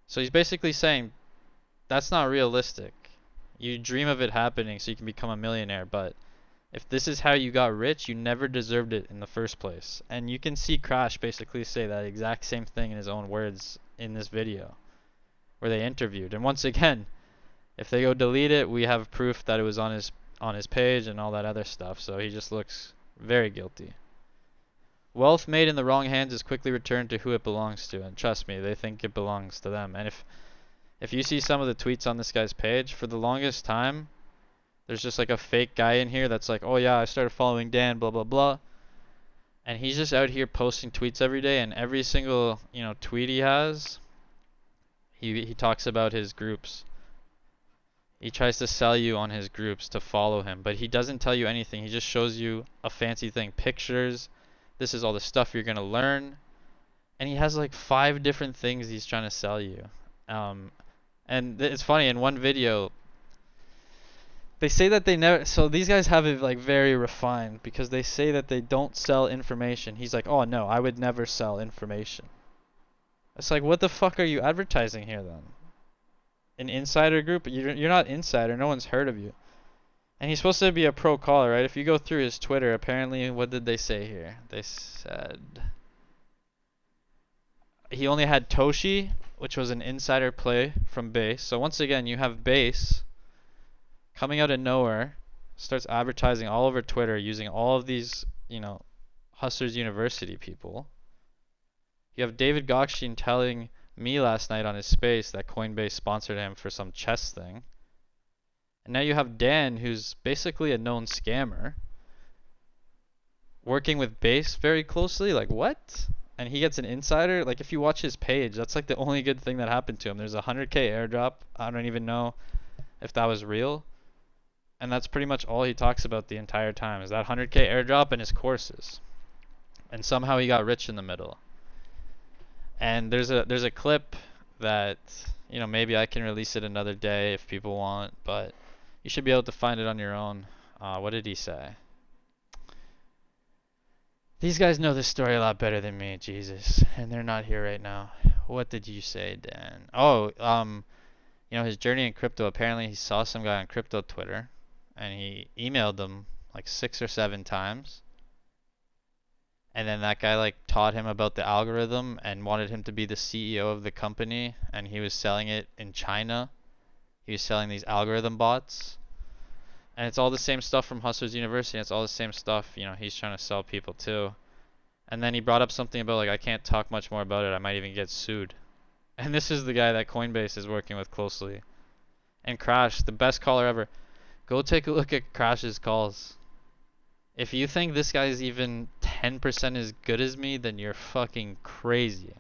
So he's basically saying that's not realistic. You dream of it happening so you can become a millionaire, but if this is how you got rich, you never deserved it in the first place. And you can see Crash basically say that exact same thing in his own words in this video where they interviewed. And once again, if they go delete it, we have proof that it was on his page and all that other stuff. So he just looks very guilty. Wealth made in the wrong hands is quickly returned to who it belongs to, and trust me, they think it belongs to them. And if you see some of the tweets on this guy's page, for the longest time, there's just like a fake guy in here that's like, oh yeah, I started following Dan, blah blah blah. And he's just out here posting tweets every day, and every single, tweet he has, he talks about his groups. He tries to sell you on his groups to follow him, but he doesn't tell you anything. He just shows you a fancy thing, pictures. This is all the stuff you're going to learn. And he has like 5 different things he's trying to sell you. And it's funny, in one video, they say that they never, so these guys have it like very refined because they say that they don't sell information. He's like, oh no, I would never sell information. It's like, what the fuck are you advertising here then? An insider group? You're not insider, no one's heard of you. And he's supposed to be a pro caller, right? If you go through his Twitter, apparently, what did they say here? They said he only had Toshi, which was an insider play from Base. So once again, you have Base coming out of nowhere, starts advertising all over Twitter using all of these, Hustlers University people. You have David Gokshin telling me last night on his space that Coinbase sponsored him for some chess thing. And now you have Dan, who's basically a known scammer. working with Base very closely. Like what? And he gets an insider. Like if you watch his page, that's like the only good thing that happened to him. There's a 100K airdrop. I don't even know if that was real. And that's pretty much all he talks about the entire time is that 100K airdrop and his courses. And somehow he got rich in the middle. And there's a clip that, you know, maybe I can release it another day if people want, but you should be able to find it on your own. What did he say? These guys know this story a lot better than me, Jesus, and they're not here right now. What did you say, Dan? Oh, you know, his journey in crypto, apparently he saw some guy on crypto Twitter, and he emailed them like 6 or 7 times. And then that guy like taught him about the algorithm and wanted him to be the CEO of the company, and he was selling it in China. He was selling these algorithm bots. And it's all the same stuff from Hustlers University, and it's all the same stuff, you know, he's trying to sell people too. And then he brought up something about like, I can't talk much more about it, I might even get sued. And this is the guy that Coinbase is working with closely. And Crash, the best caller ever. Go take a look at Crash's calls. If you think this guy's even 10% as good as me, then you're fucking crazy.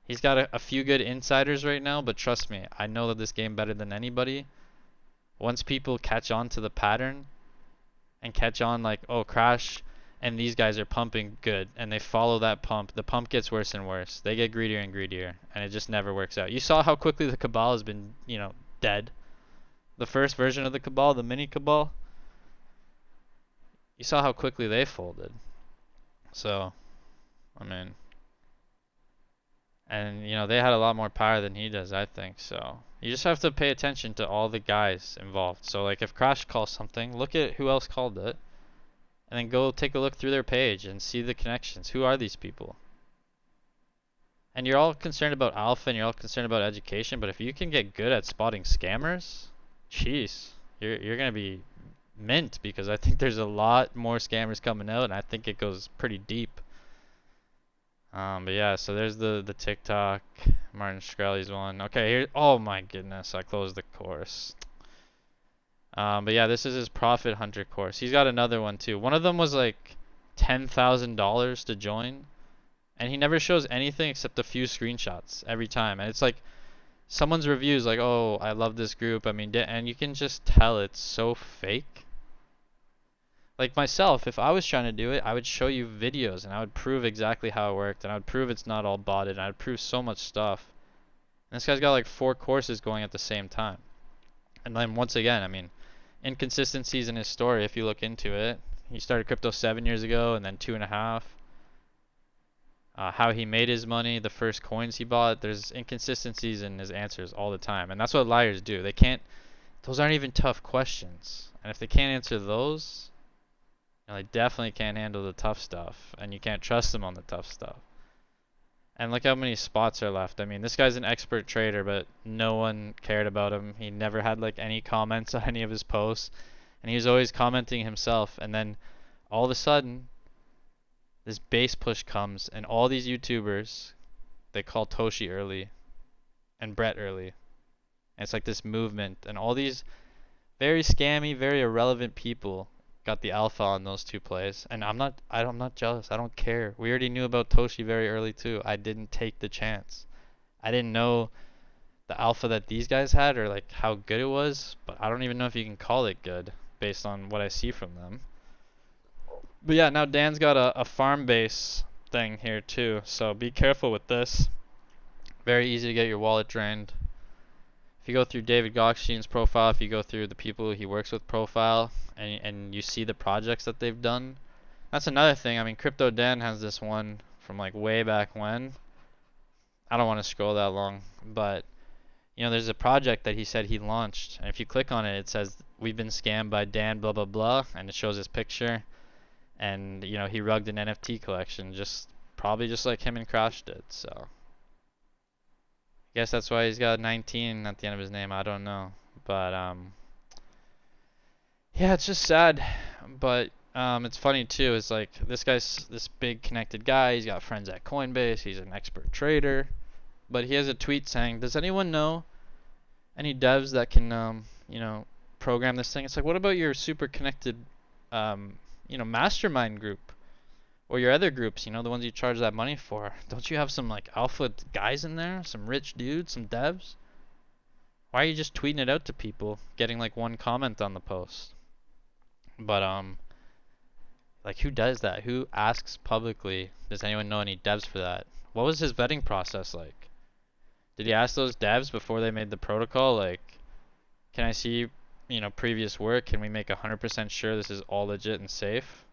He's got a few good insiders right now, but trust me, I know that this game better than anybody. Once people catch on to the pattern and catch on like, oh, Crash and these guys are pumping good, and they follow that pump, the pump gets worse and worse. They get greedier and greedier, and it just never works out. You saw how quickly the cabal has been, you know, dead. The first version of the cabal, the mini cabal, you saw how quickly they folded. So, I mean, and you know, they had a lot more power than he does, I think. So you just have to pay attention to all the guys involved. So like if Crash calls something, look at who else called it, and then go take a look through their page and see the connections. Who are these people? And you're all concerned about alpha and you're all concerned about education, but if you can get good at spotting scammers, jeez, you're gonna be mint, because I think there's a lot more scammers coming out, and I think it goes pretty deep. But yeah, so there's the TikTok, Martin Shkreli's one. Okay, here, oh my goodness, I closed the course. But yeah, this is his Profit Hunter course. He's got another one too. One of them was like $10,000 to join, and he never shows anything except a few screenshots every time. And it's like someone's reviews like, oh, I love this group. I mean, and you can just tell it's so fake. Like myself, if I was trying to do it, I would show you videos and I would prove exactly how it worked, and I would prove it's not all botted, and I would prove so much stuff. And this guy's got like 4 courses going at the same time. And then once again, I mean, inconsistencies in his story, if you look into it. He started crypto 7 years ago and then 2.5. How he made his money, the first coins he bought. There's inconsistencies in his answers all the time. And that's what liars do. They can't, those aren't even tough questions. And if they can't answer those, you know, they definitely can't handle the tough stuff. And you can't trust them on the tough stuff. And look how many spots are left. I mean, this guy's an expert trader, but no one cared about him. He never had like any comments on any of his posts, and he was always commenting himself. And then all of a sudden, this base push comes, and all these YouTubers, they call Toshi early and Brett early. And it's like this movement, and all these very scammy, very irrelevant people got the alpha on those 2 plays. And I'm not jealous. I don't care. We already knew about Toshi very early too. I didn't take the chance. I didn't know the alpha that these guys had, or like how good it was, but I don't even know if you can call it good based on what I see from them. But yeah, now Dan's got a farm base thing here too, so be careful with this. Very easy to get your wallet drained. If you go through David Gokshin's profile, if you go through the people he works with profile, and you see the projects that they've done, that's another thing. I mean, Crypto Dan has this one from like way back when. I don't want to scroll that long, but you know, there's a project that he said he launched, and if you click on it, it says we've been scammed by Dan blah blah blah, and it shows his picture, and you know, he rugged an NFT collection, probably just like him and Crash did. So I guess that's why he's got 19 at the end of his name. I don't know, but yeah, it's just sad. But it's funny too. It's like this guy's this big connected guy. He's got friends at Coinbase. He's an expert trader. But he has a tweet saying, "Does anyone know any devs that can, you know, program this thing?" It's like, what about your super connected mastermind group or your other groups, the ones you charge that money for. Don't you have some like alpha guys in there, some rich dudes, some devs? Why are you just tweeting it out to people, getting like one comment on the post? But like who does that? Who asks publicly? Does anyone know any devs for that? What was his vetting process like? Did he ask those devs before they made the protocol, like, can I see, previous work? Can we make 100% sure this is all legit and safe?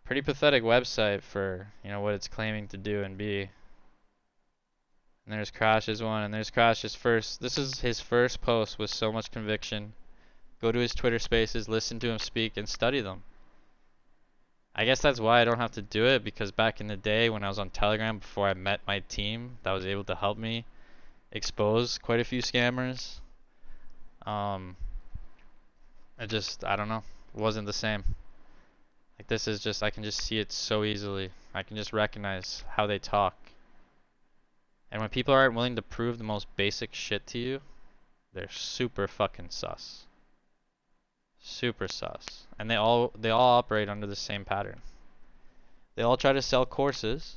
Pretty pathetic website for, what it's claiming to do and be. And there's Crash's one, and there's Crash's first. This is his first post with so much conviction. Go to his Twitter spaces, listen to him speak, and study them. I guess that's why I don't have to do it, because back in the day when I was on Telegram before I met my team that was able to help me expose quite a few scammers, I don't know, it wasn't the same. Like this is just, I can just see it so easily. I can just recognize how they talk. And when people aren't willing to prove the most basic shit to you, they're super fucking sus. Super sus. And they all operate under the same pattern. They all try to sell courses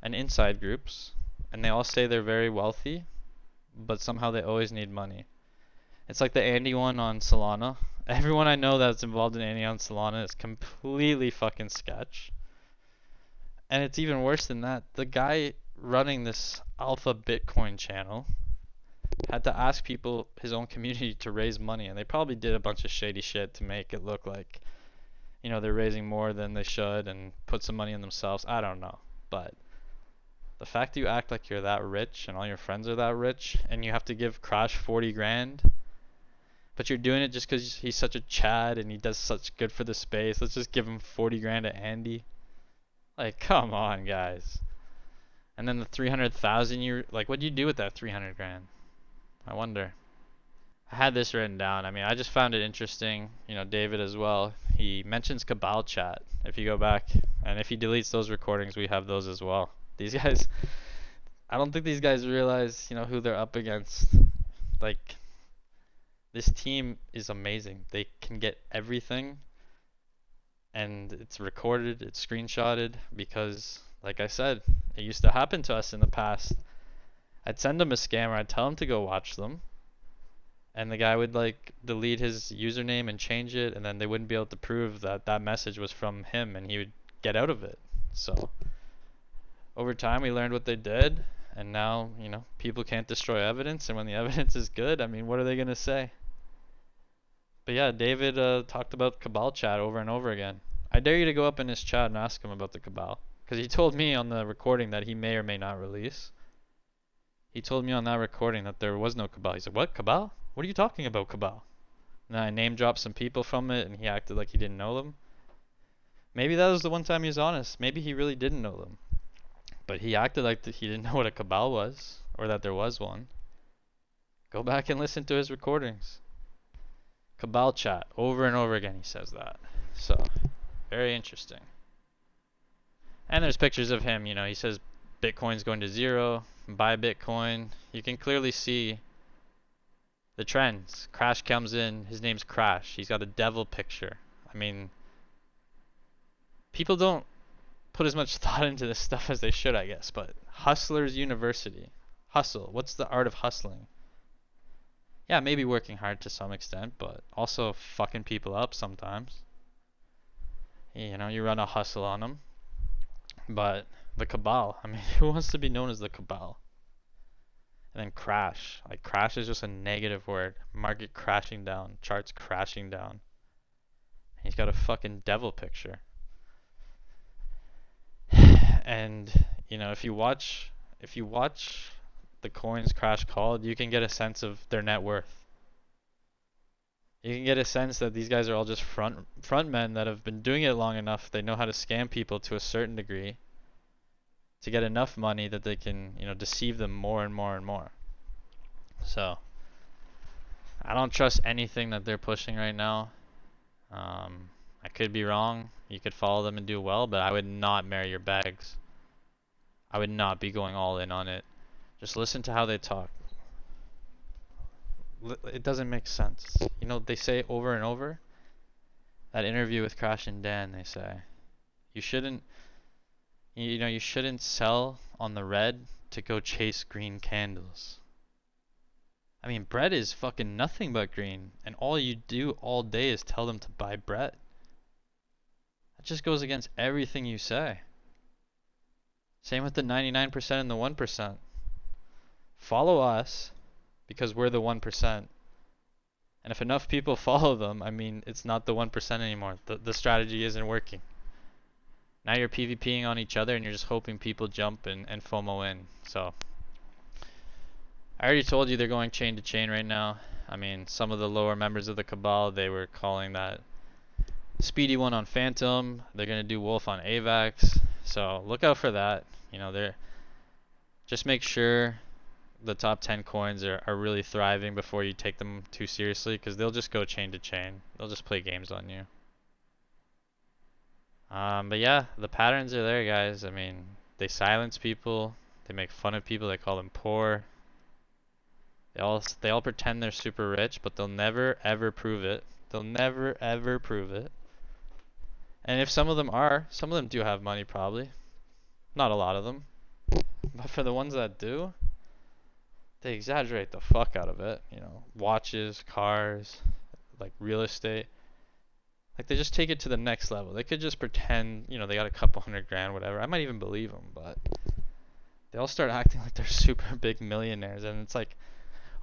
and inside groups, and they all say they're very wealthy, but somehow they always need money. It's like the Andy one on Solana. Everyone I know that's involved in Andy on Solana is completely fucking sketch. And it's even worse than that. The guy running this alpha Bitcoin channel had to ask people, his own community, to raise money, and they probably did a bunch of shady shit to make it look like, they're raising more than they should and put some money in themselves. I don't know. But the fact that you act like you're that rich and all your friends are that rich and you have to give Crash 40 grand, but you're doing it just because he's such a Chad and he does such good for the space. Let's just give him 40 grand to Andy. Like, come on, guys. And then the 300,000, you're like, what'd you do with that 300 grand? I wonder. I had this written down. I mean, I just found it interesting. David as well. He mentions Cabal chat. If you go back, and if he deletes those recordings, we have those as well. These guys, I don't think these guys realize, who they're up against. Like, this team is amazing. They can get everything, and it's recorded, it's screenshotted, because, like I said, it used to happen to us in the past. I'd send them a scammer, I'd tell him to go watch them, and the guy would like delete his username and change it, and then they wouldn't be able to prove that that message was from him, and he would get out of it. So over time we learned what they did, and now people can't destroy evidence, and when the evidence is good, I mean, what are they gonna say? But yeah, David talked about Cabal chat over and over again. I dare you to go up in his chat and ask him about the Cabal, because he told me on the recording that he may or may not release. He told me on that recording that there was no Cabal. He said, what, Cabal? What are you talking about, Cabal? And then I name dropped some people from it, and he acted like he didn't know them. Maybe that was the one time he was honest. Maybe he really didn't know them. But he acted like he didn't know what a Cabal was, or that there was one. Go back and listen to his recordings. Cabal chat, over and over again he says that. So, very interesting. And there's pictures of him, he says Bitcoin's going to zero, buy Bitcoin. You can clearly see the trends. Crash comes in, his name's Crash. He's got a devil picture. I mean, people don't put as much thought into this stuff as they should, I guess, but Hustlers University. Hustle. What's the art of hustling? Yeah, maybe working hard to some extent, but also fucking people up sometimes. You run a hustle on them. But the Cabal, I mean, who wants to be known as the Cabal? And then crash. Like, crash is just a negative word. Market crashing down. Charts crashing down. He's got a fucking devil picture. And, if you watch the coins Crash called, you can get a sense of their net worth. You can get a sense that these guys are all just front men that have been doing it long enough. They know how to scam people to a certain degree to get enough money that they can, deceive them more and more and more. So, I don't trust anything that they're pushing right now. I could be wrong. You could follow them and do well, but I would not marry your bags. I would not be going all in on it. Just listen to how they talk. It doesn't make sense. They say over and over, That interview with Crash and Dan, they say. You shouldn't, you shouldn't sell on the red to go chase green candles. I mean, bread is fucking nothing but green, and all you do all day is tell them to buy bread. That just goes against everything you say. Same with the 99% and the 1%. Follow us because we're the 1%. And if enough people follow them, I mean, it's not the 1% anymore. The strategy isn't working. Now you're PvPing on each other and you're just hoping people jump and FOMO in. So, I already told you they're going chain to chain right now. I mean, some of the lower members of the cabal, they were calling that Speedy one on Phantom. They're going to do Wolf on AVAX. So, look out for that. They're just make sure the top 10 coins are really thriving before you take them too seriously, because they'll just go chain to chain. They'll just play games on you. But yeah, the patterns are there, guys. I mean, they silence people, they make fun of people, they call them poor. They all pretend they're super rich, but they'll never ever prove it. They'll never ever prove it. And if some of them do have money probably. Not a lot of them. But for the ones that do, they exaggerate the fuck out of it. Watches, cars, like real estate. Like they just take it to the next level. They could just pretend, they got a couple $100,000, whatever. I might even believe them, but they all start acting like they're super big millionaires, and it's like,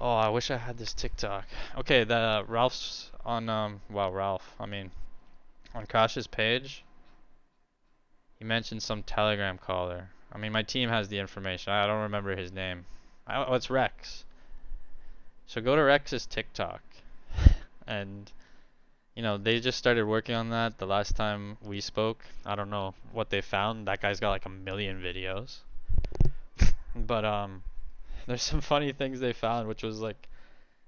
oh, I wish I had this TikTok. Okay, the Ralph's on Ralph. I mean, on Krash's page, he mentioned some Telegram caller. I mean, my team has the information. I don't remember his name. Oh, it's Rex. So go to Rex's TikTok, and they just started working on that the last time we spoke. I don't know what they found. That guy's got like 1 million videos. But there's some funny things they found, which was like,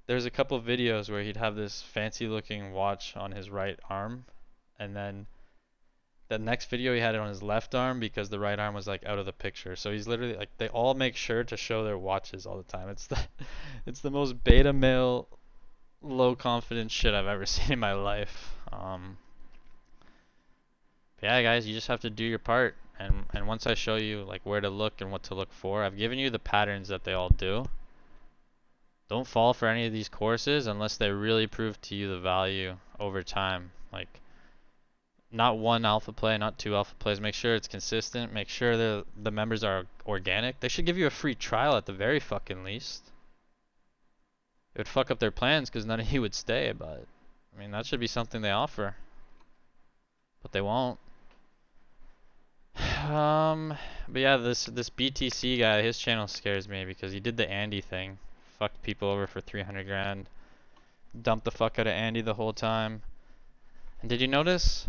there's a couple of videos where he'd have this fancy looking watch on his right arm, and then the next video he had it on his left arm because the right arm was like out of the picture. So he's literally like, they all make sure to show their watches all the time. It's the most beta male, low confidence shit I've ever seen in my life. Yeah, guys, you just have to do your part, and once I show you like where to look and what to look for, I've given you the patterns that they all do. Don't fall for any of these courses unless they really prove to you the value over time. Like, not one alpha play, not two alpha plays. Make sure it's consistent. Make sure the members are organic. They should give you a free trial at the very fucking least. It would fuck up their plans because none of you would stay, but I mean, that should be something they offer. But they won't. But yeah, this BTC guy, his channel scares me because he did the Andy thing. Fucked people over for 300,000. Dumped the fuck out of Andy the whole time. And did you notice?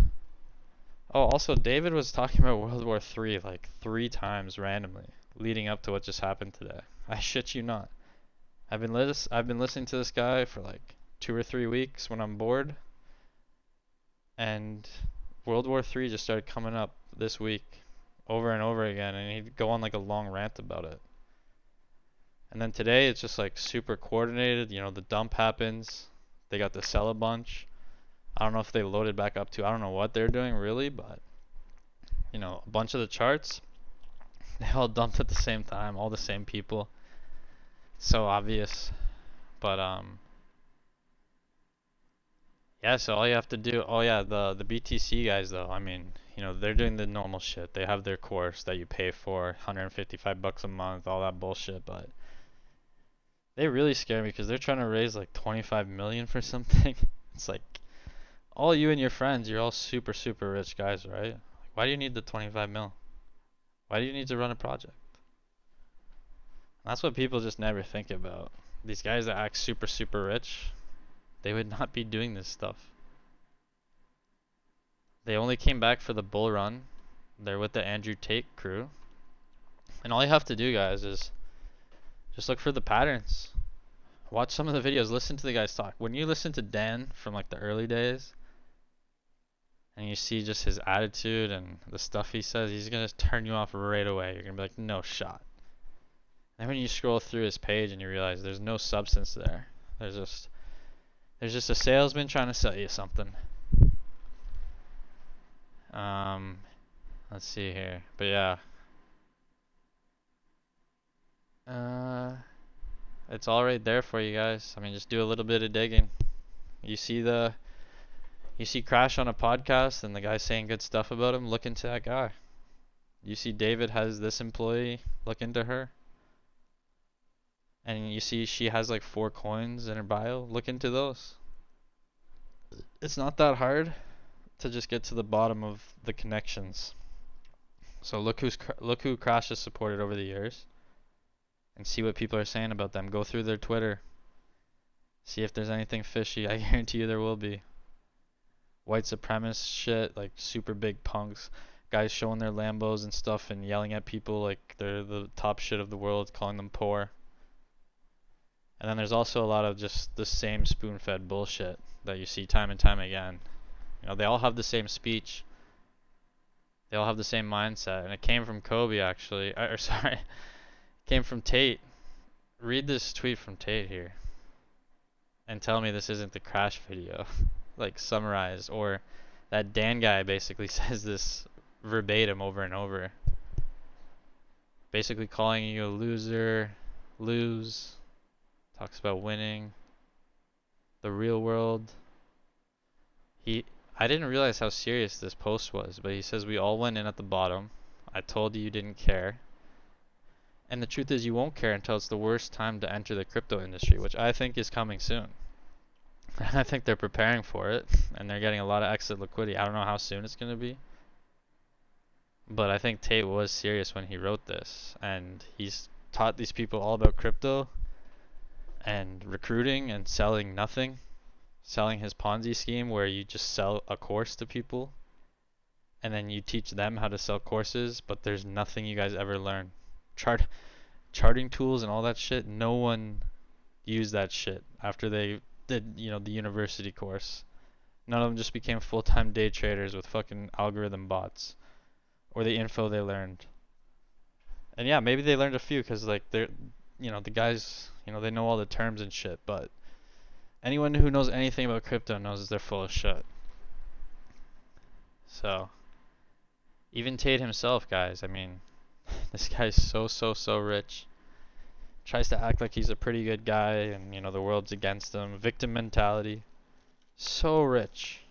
Oh, also David was talking about World War III like 3 times randomly, leading up to what just happened today. I shit you not. I've been listening to this guy for like 2 or 3 weeks when I'm bored, and World War III just started coming up this week over and over again, and he'd go on like a long rant about it. And then today it's just like super coordinated. The dump happens, they got to sell a bunch. I don't know if they loaded back up to, I don't know what they're doing really, but a bunch of the charts, they all dumped at the same time, all the same people. So obvious. But yeah, so all you have to do, oh yeah, the BTC guys though, I mean, they're doing the normal shit. They have their course that you pay for, $155 a month, all that bullshit, but they really scare me because they're trying to raise like 25 million for something. It's like, all you and your friends, you're all super super rich guys, right? Why do you need the 25 mil? Why do you need to run a project? That's what people just never think about. These guys that act super super rich, they would not be doing this stuff. They only came back for the bull run. They're with the Andrew Tate crew. And all you have to do, guys, is just look for the patterns. Watch some of the videos, listen to the guys talk. When you listen to Dan from like the early days, and you see just his attitude and the stuff he says, he's gonna turn you off right away. You're gonna be like, no shot. And when you scroll through his page and you realize there's no substance there. There's just a salesman trying to sell you something. Um, let's see here. But yeah. Uh, it's all right there for you guys. I mean, just do a little bit of digging. You see the you see Crash on a podcast and the guy saying good stuff about him, look into that guy. You see David has this employee, look into her. And you see she has like 4 coins in her bio, look into those. It's not that hard to just get to the bottom of the connections. So look who Crash has supported over the years and see what people are saying about them. Go through their Twitter. See if there's anything fishy. I guarantee you there will be. White supremacist shit, like super big punks. Guys showing their Lambos and stuff and yelling at people like they're the top shit of the world, calling them poor. And then there's also a lot of just the same spoon-fed bullshit that you see time and time again. You know, they all have the same speech. They all have the same mindset. And it came from Kobe, actually. Or sorry, it came from Tate. Read this tweet from Tate here. And tell me this isn't the Crash video. Like, summarize. Or that Dan guy basically says this verbatim over and over. Basically calling you a loser, lose. Talks about winning. The real world. I didn't realize how serious this post was, but he says we all went in at the bottom. I told you didn't care. And the truth is you won't care until it's the worst time to enter the crypto industry, which I think is coming soon. I think they're preparing for it, and they're getting a lot of exit liquidity. I don't know how soon it's going to be. But I think Tate was serious when he wrote this, and he's taught these people all about crypto and recruiting and selling nothing. Selling his Ponzi scheme where you just sell a course to people and then you teach them how to sell courses, but there's nothing you guys ever learn. Charting tools and all that shit, no one used that shit after they did, the university course. None of them just became full-time day traders with fucking algorithm bots or the info they learned. And yeah, maybe they learned a few because like they're, the guys, they know all the terms and shit, but anyone who knows anything about crypto knows they're full of shit. So, even Tate himself, guys, I mean, this guy's so rich. Tries to act like he's a pretty good guy and, the world's against him. Victim mentality. So rich.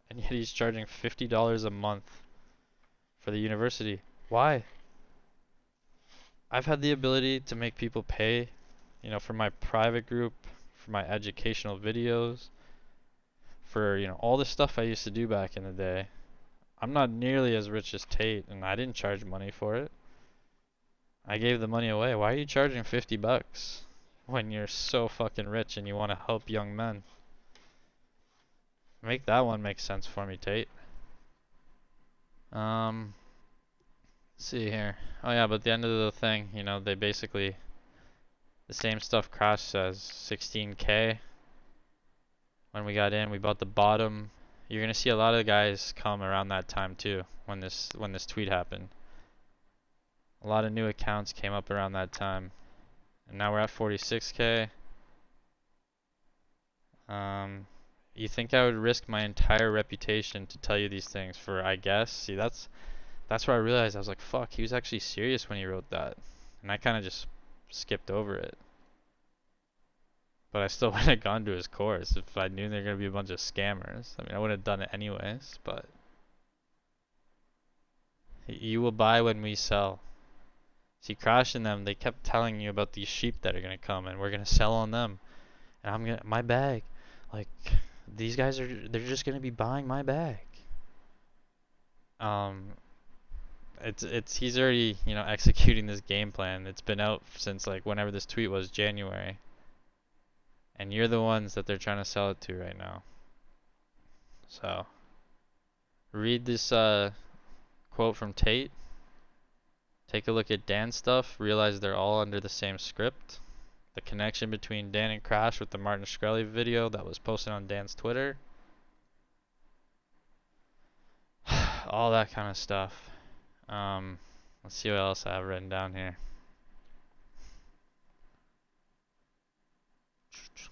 And yet he's charging $50 a month for the university. Why? I've had the ability to make people pay, for my private group, for my educational videos, for, all the stuff I used to do back in the day. I'm not nearly as rich as Tate, and I didn't charge money for it. I gave the money away. Why are you charging $50 when you're so fucking rich and you want to help young men? Make that one make sense for me, Tate. Let's see here. Oh yeah, but at the end of the thing, they basically the same stuff Crash says. 16K. When we got in, we bought the bottom. You're gonna see a lot of guys come around that time too, when this tweet happened. A lot of new accounts came up around that time. And now we're at 46K. You think I would risk my entire reputation to tell you these things for, I guess? See, that's where I realized I was like, fuck, he was actually serious when he wrote that. And I kind of just skipped over it. But I still wouldn't have gone to his course if I knew there were going to be a bunch of scammers. I mean, I wouldn't have done it anyways, but you will buy when we sell. See, Crash and them, they kept telling you about these sheep that are going to come and we're going to sell on them. And my bag, like, these guys they're just going to be buying my bag. He's already, executing this game plan. It's been out since like whenever this tweet was, January. And you're the ones that they're trying to sell it to right now. So, read this quote from Tate. Take a look at Dan's stuff. Realize they're all under the same script. The connection between Dan and Crash with the Martin Shkreli video that was posted on Dan's Twitter. All that kind of stuff. Let's see what else I have written down here.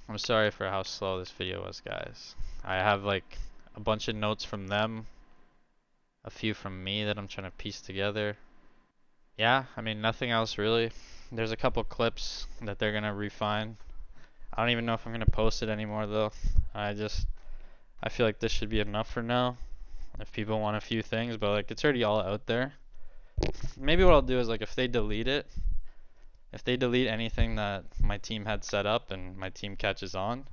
I'm sorry for how slow this video was, guys. I have like a bunch of notes from them a few from me that I'm trying to piece together. Yeah, I mean, nothing else really. There's a couple clips that they're gonna refine. I don't even know if I'm gonna post it anymore though. I feel like this should be enough for now. If people want a few things, but like it's already all out there. Maybe what I'll do is like if they delete it, if they delete anything that my team had set up and my team catches on,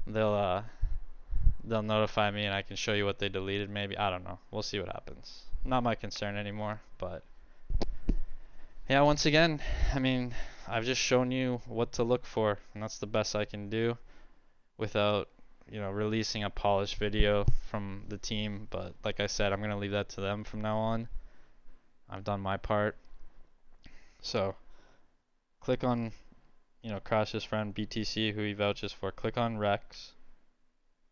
they'll uh they'll notify me and I can show you what they deleted maybe. I don't know. We'll see what happens. Not my concern anymore, but yeah, once again, I mean, I've just shown you what to look for, and that's the best I can do without, releasing a polished video from the team. But like I said, I'm gonna leave that to them from now on. I've done my part. So click on, Crash's friend BTC, who he vouches for. Click on Rex.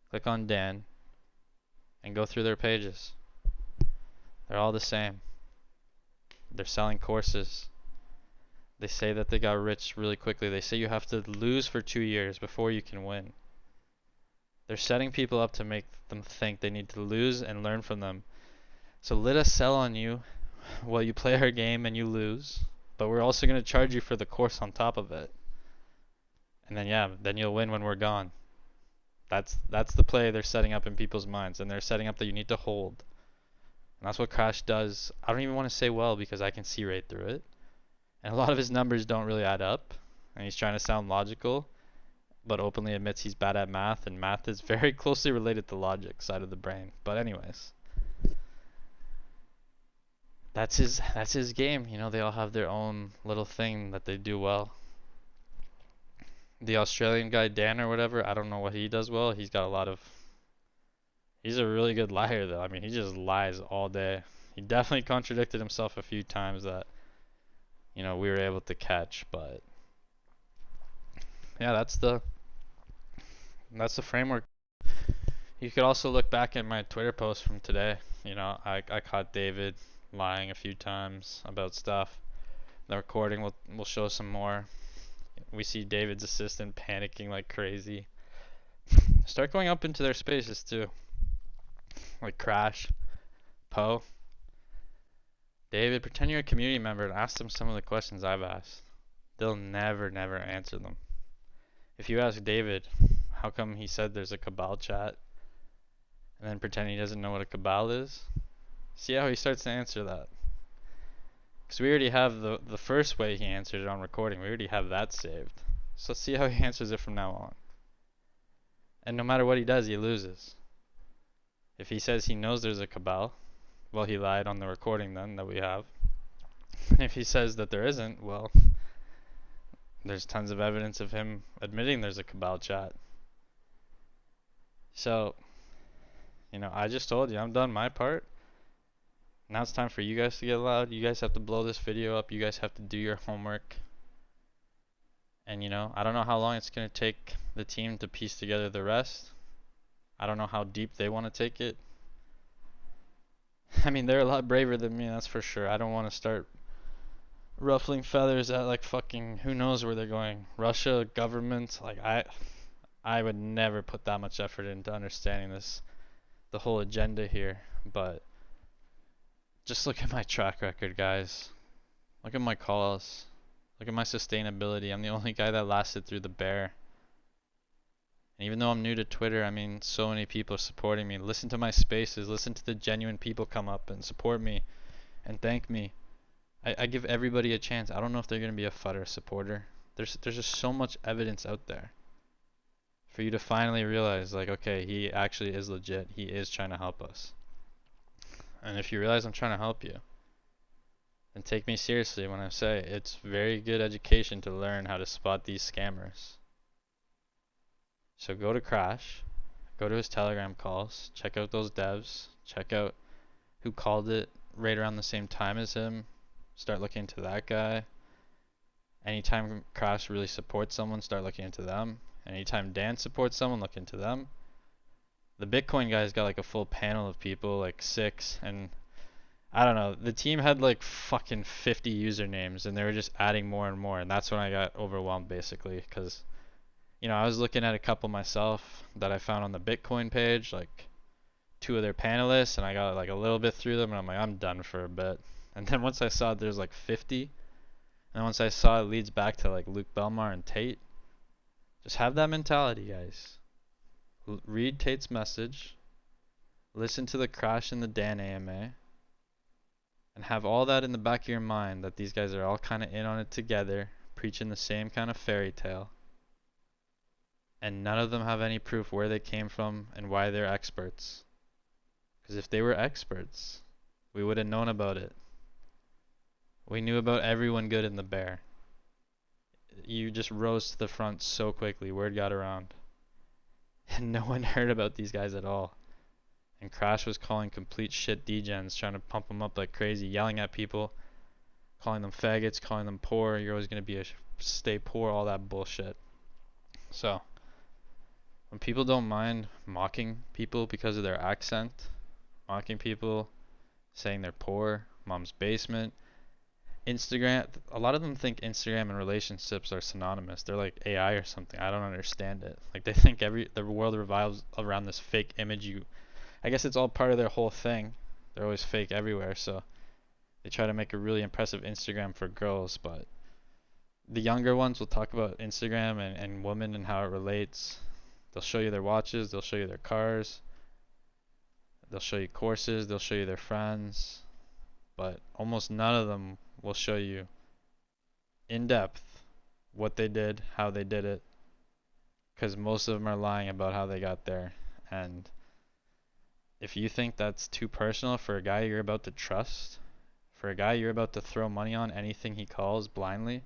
Click on Dan, and go through their pages. They're all the same. They're selling courses. They say that they got rich really quickly. They say you have to lose for 2 years before you can win. They're setting people up to make them think they need to lose and learn from them. So let us sell on you while you play our game and you lose. But we're also going to charge you for the course on top of it. And then you'll win when we're gone. That's the play they're setting up in people's minds. And they're setting up that you need to hold. And that's what Crash does. I don't even want to say well because I can see right through it. And a lot of his numbers don't really add up. And he's trying to sound logical, but openly admits he's bad at math, and math is very closely related to logic side of the brain. But anyways, that's his game. They all have their own little thing that they do well. The Australian guy Dan or whatever, I don't know what he does well. He's a really good liar though. I mean, he just lies all day. He definitely contradicted himself a few times that we were able to catch, but yeah, that's the framework. You could also look back at my Twitter post from today. I caught David lying a few times about stuff. The recording will show some more. We see David's assistant panicking like crazy. Start going up into their spaces too. Like Crash, Poe. David, pretend you're a community member and ask them some of the questions I've asked. They'll never answer them. If you ask David, how come he said there's a cabal chat, and then pretend he doesn't know what a cabal is, see how he starts to answer that. Because we already have the first way he answered it on recording. We already have that saved. So see how he answers it from now on. And no matter what he does, he loses. If he says he knows there's a cabal, well, he lied on the recording then that we have. And if he says that there isn't, well, there's tons of evidence of him admitting there's a cabal chat. So, I just told you I'm done my part. Now it's time for you guys to get loud. You guys have to blow this video up. You guys have to do your homework. And I don't know how long it's going to take the team to piece together the rest. I don't know how deep they want to take it. I mean, they're a lot braver than me, that's for sure. I don't want to start ruffling feathers at like fucking who knows where they're going. Russia, government, like I would never put that much effort into understanding the whole agenda here, but just look at my track record, guys. Look at my calls. Look at my sustainability. I'm the only guy that lasted through the bear. And even though I'm new to Twitter, I mean, so many people are supporting me. Listen to my spaces. Listen to the genuine people come up and support me and thank me. I give everybody a chance. I don't know if they're going to be a FUD supporter. There's just so much evidence out there for you to finally realize, like, okay, he actually is legit. He is trying to help us. And if you realize I'm trying to help you, then take me seriously when I say it's very good education to learn how to spot these scammers. So go to Crash, go to his Telegram calls, check out those devs, check out who called it right around the same time as him, start looking into that guy. Anytime Crash really supports someone, start looking into them. Anytime Dan supports someone, look into them. The Bitcoin guy's got like a full panel of people, like 6, and I don't know, the team had like fucking 50 usernames and they were just adding more and more, and that's when I got overwhelmed basically, because I was looking at a couple myself that I found on the Bitcoin page, like two of their panelists, and I got like a little bit through them, and I'm like, I'm done for a bit. And then once I saw there's like 50, and once I saw it leads back to like Luke Belmar and Tate, just have that mentality, guys. Read Tate's message, listen to the Crash and the Dan AMA, and have all that in the back of your mind that these guys are all kind of in on it together, preaching the same kind of fairy tale. And none of them have any proof where they came from and why they're experts. Because if they were experts, we would have known about it. We knew about everyone good in the bear. You just rose to the front so quickly, word got around. And no one heard about these guys at all. And Crash was calling complete shit degens, trying to pump them up like crazy, yelling at people, calling them faggots, calling them poor, you're always going to be stay poor, all that bullshit. So, when people don't mind mocking people because of their accent, mocking people, saying they're poor, mom's basement, Instagram, a lot of them think Instagram and relationships are synonymous. They're like AI or something. I don't understand it. Like they think the world revolves around this fake image. I guess it's all part of their whole thing. They're always fake everywhere, so they try to make a really impressive Instagram for girls, but the younger ones will talk about Instagram and women and how it relates. They'll show you their watches, they'll show you their cars, they'll show you courses, they'll show you their friends, but almost none of them will show you in depth what they did, how they did it, because most of them are lying about how they got there. And if you think that's too personal for a guy you're about to trust, for a guy you're about to throw money on anything he calls blindly,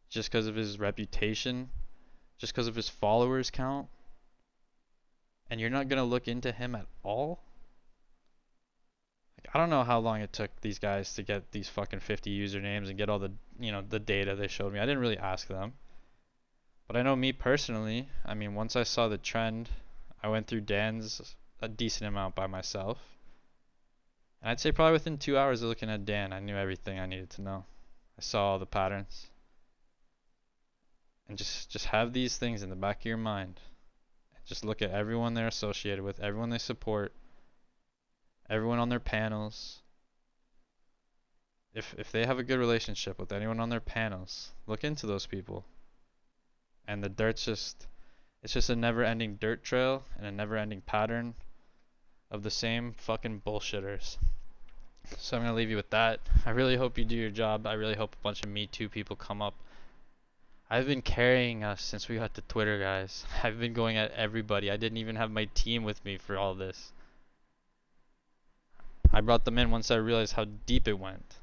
just because of his reputation, just because of his followers count, and you're not going to look into him at all? Like, I don't know how long it took these guys to get these fucking 50 usernames and get all the, the data they showed me. I didn't really ask them. But I know me personally, I mean, once I saw the trend, I went through Dan's a decent amount by myself. And I'd say probably within 2 hours of looking at Dan, I knew everything I needed to know. I saw all the patterns. And just have these things in the back of your mind. Just look at everyone they're associated with, everyone they support, everyone on their panels. If they have a good relationship with anyone on their panels, look into those people. And the dirt's it's just a never-ending dirt trail and a never-ending pattern of the same fucking bullshitters. So I'm going to leave you with that. I really hope you do your job. I really hope a bunch of Me Too people come up. I've been carrying us since we got to Twitter, guys. I've been going at everybody. I didn't even have my team with me for all this. I brought them in once I realized how deep it went.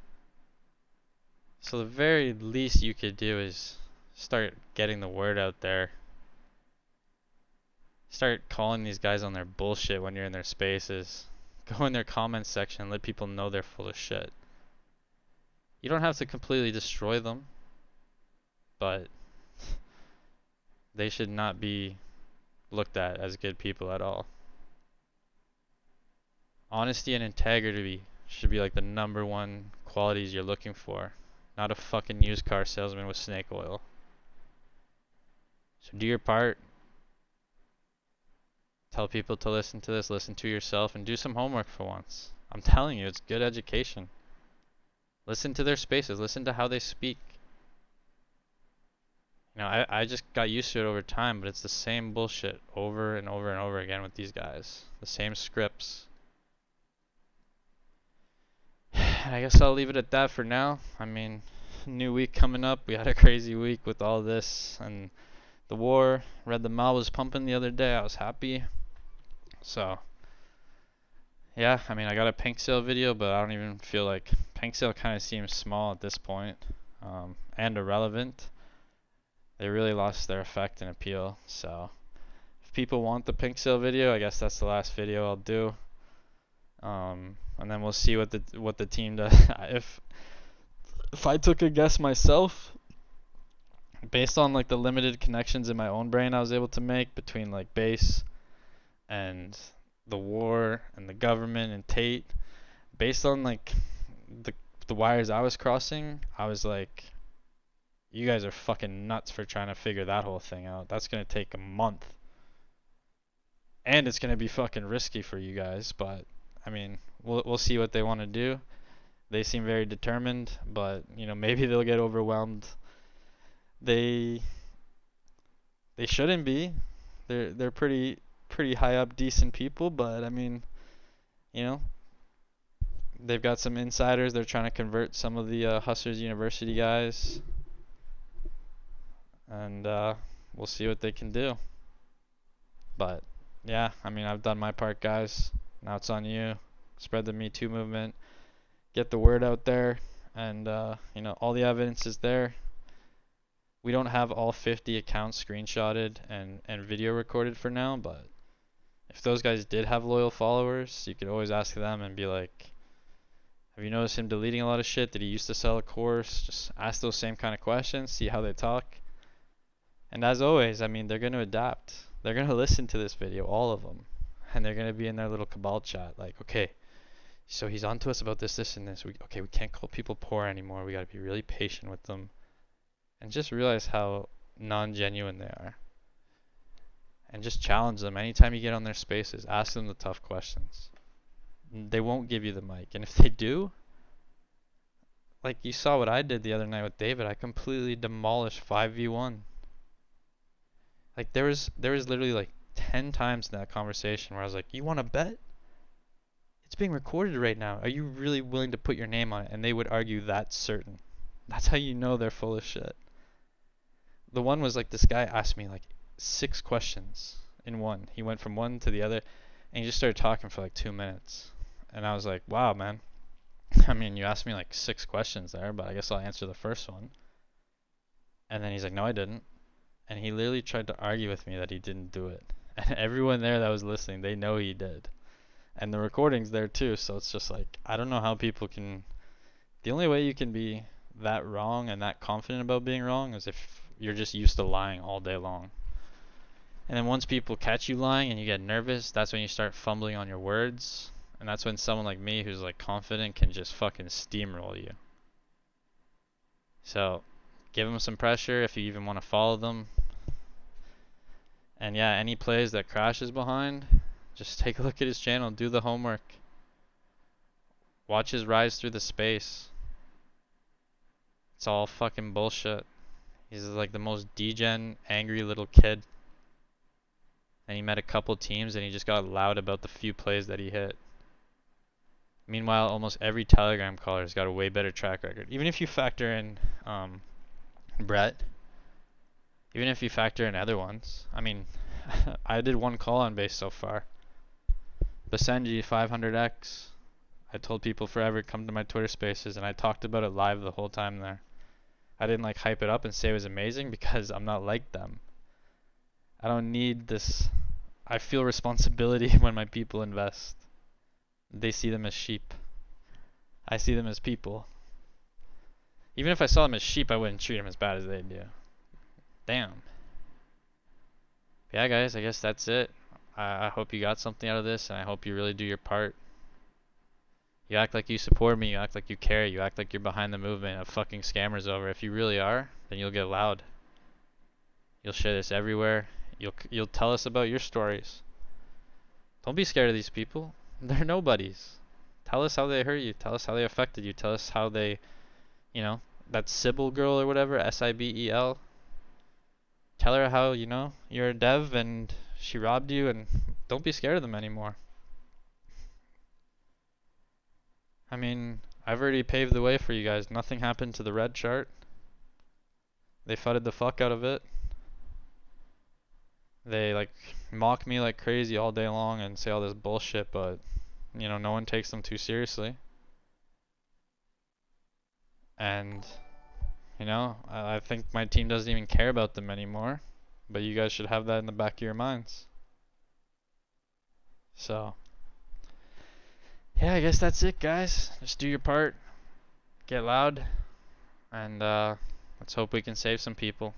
So the very least you could do is start getting the word out there. Start calling these guys on their bullshit when you're in their spaces. Go in their comments section and let people know they're full of shit. You don't have to completely destroy them, but they should not be looked at as good people at all. Honesty and integrity should be like the #1 qualities you're looking for, not a fucking used car salesman with snake oil. So do your part. Tell people to listen to this, listen to yourself, and do some homework for once. I'm telling you, it's good education. Listen to their spaces, listen to how they speak. I just got used to it over time, but it's the same bullshit over and over and over again with these guys. The same scripts. I guess I'll leave it at that for now. I mean, new week coming up. We had a crazy week with all this and the war. Read the Mal was pumping the other day. I was happy. So, yeah, I mean, I got a pink sale video, but I don't even feel like pink sale kind of seems small at this point, and irrelevant. They really lost their effect and appeal. So, if people want the pink sale video, I guess that's the last video I'll do. And then we'll see what the team does. If I took a guess myself, based on like the limited connections in my own brain I was able to make between like base and the war and the government and Tate, based on like the wires I was crossing, I was like, you guys are fucking nuts for trying to figure that whole thing out. That's gonna take a month. and it's gonna be fucking risky for you guys. But I mean, we'll see what they want to do. They seem very determined, but you know, maybe they'll get overwhelmed. They they shouldn't be. They're pretty high up, decent people, but I mean, you know, they've got some insiders. They're trying to convert some of the Hustlers University guys, and we'll see what they can do. But yeah, I mean, I've done my part, guys. Now it's on you. Spread the Me Too movement. Get the word out there, and you know, all the evidence is there. We don't have all 50 accounts screenshotted and video recorded for now, but if those guys did have loyal followers, you could always ask them and be like, have you noticed him deleting a lot of shit? Did he used to sell a course? Just ask those same kind of questions, see how they talk. And as always, I mean, they're going to adapt. They're going to listen to this video, all of them. And they're going to be in their little cabal chat like, okay, so he's on to us about this, this, and this. Okay, we can't call people poor anymore. We got to be really patient with them. And just realize how non-genuine they are. And just challenge them. Anytime you get on their spaces, ask them the tough questions. They won't give you the mic. And if they do, like you saw what I did the other night with David, I completely demolished 5v1. Like there was literally like 10 times in that conversation where I was like, you want to bet? It's being recorded right now. Are you really willing to put your name on it? And they would argue that's certain. That's how you know they're full of shit. The one was like, this guy asked me like 6 questions in one. He went from one to the other and he just started talking for like 2 minutes. And I was like, wow, man. I mean, you asked me like 6 questions there, but I guess I'll answer the first one. And then he's like, no, I didn't. And he literally tried to argue with me that he didn't do it. And everyone there that was listening, they know he did. And the recording's there too, so it's just like, I don't know how people can... The only way you can be that wrong and that confident about being wrong is if you're just used to lying all day long. And then once people catch you lying and you get nervous, that's when you start fumbling on your words. And that's when someone like me who's like confident can just fucking steamroll you. So, give them some pressure if you even want to follow them. And yeah, any plays that Crash is behind, just take a look at his channel, do the homework. Watch his rise through the space. It's all fucking bullshit. He's like the most degen, angry little kid. And he met a couple teams and he just got loud about the few plays that he hit. Meanwhile, almost every Telegram caller's got a way better track record. Even if you factor in Brett, even if you factor in other ones. I mean, I did 1 call on base so far. Basenji 500x. I told people forever, come to my Twitter spaces, and I talked about it live the whole time there. I didn't like hype it up and say it was amazing because I'm not like them. I don't need this. I feel responsibility when my people invest. They see them as sheep. I see them as people. Even if I saw them as sheep, I wouldn't treat them as bad as they do. Damn. Yeah, guys, I guess that's it. I hope you got something out of this, and I hope you really do your part. You act like you support me, you act like you care, you act like you're behind the movement of fucking scammers over. If you really are, then you'll get loud. You'll share this everywhere. You'll tell us about your stories. Don't be scared of these people. They're nobodies. Tell us how they hurt you. Tell us how they affected you. Tell us how they, you know, that Sybil girl or whatever, Sibel. Tell her how, you know, you're a dev and she robbed you, and don't be scared of them anymore. I mean, I've already paved the way for you guys. Nothing happened to the red chart. They fudded the fuck out of it. They like mock me like crazy all day long and say all this bullshit, but you know, no one takes them too seriously. And you know, I think my team doesn't even care about them anymore, but you guys should have that in the back of your minds. So yeah, I guess that's it, guys. Just do your part, get loud, and let's hope we can save some people.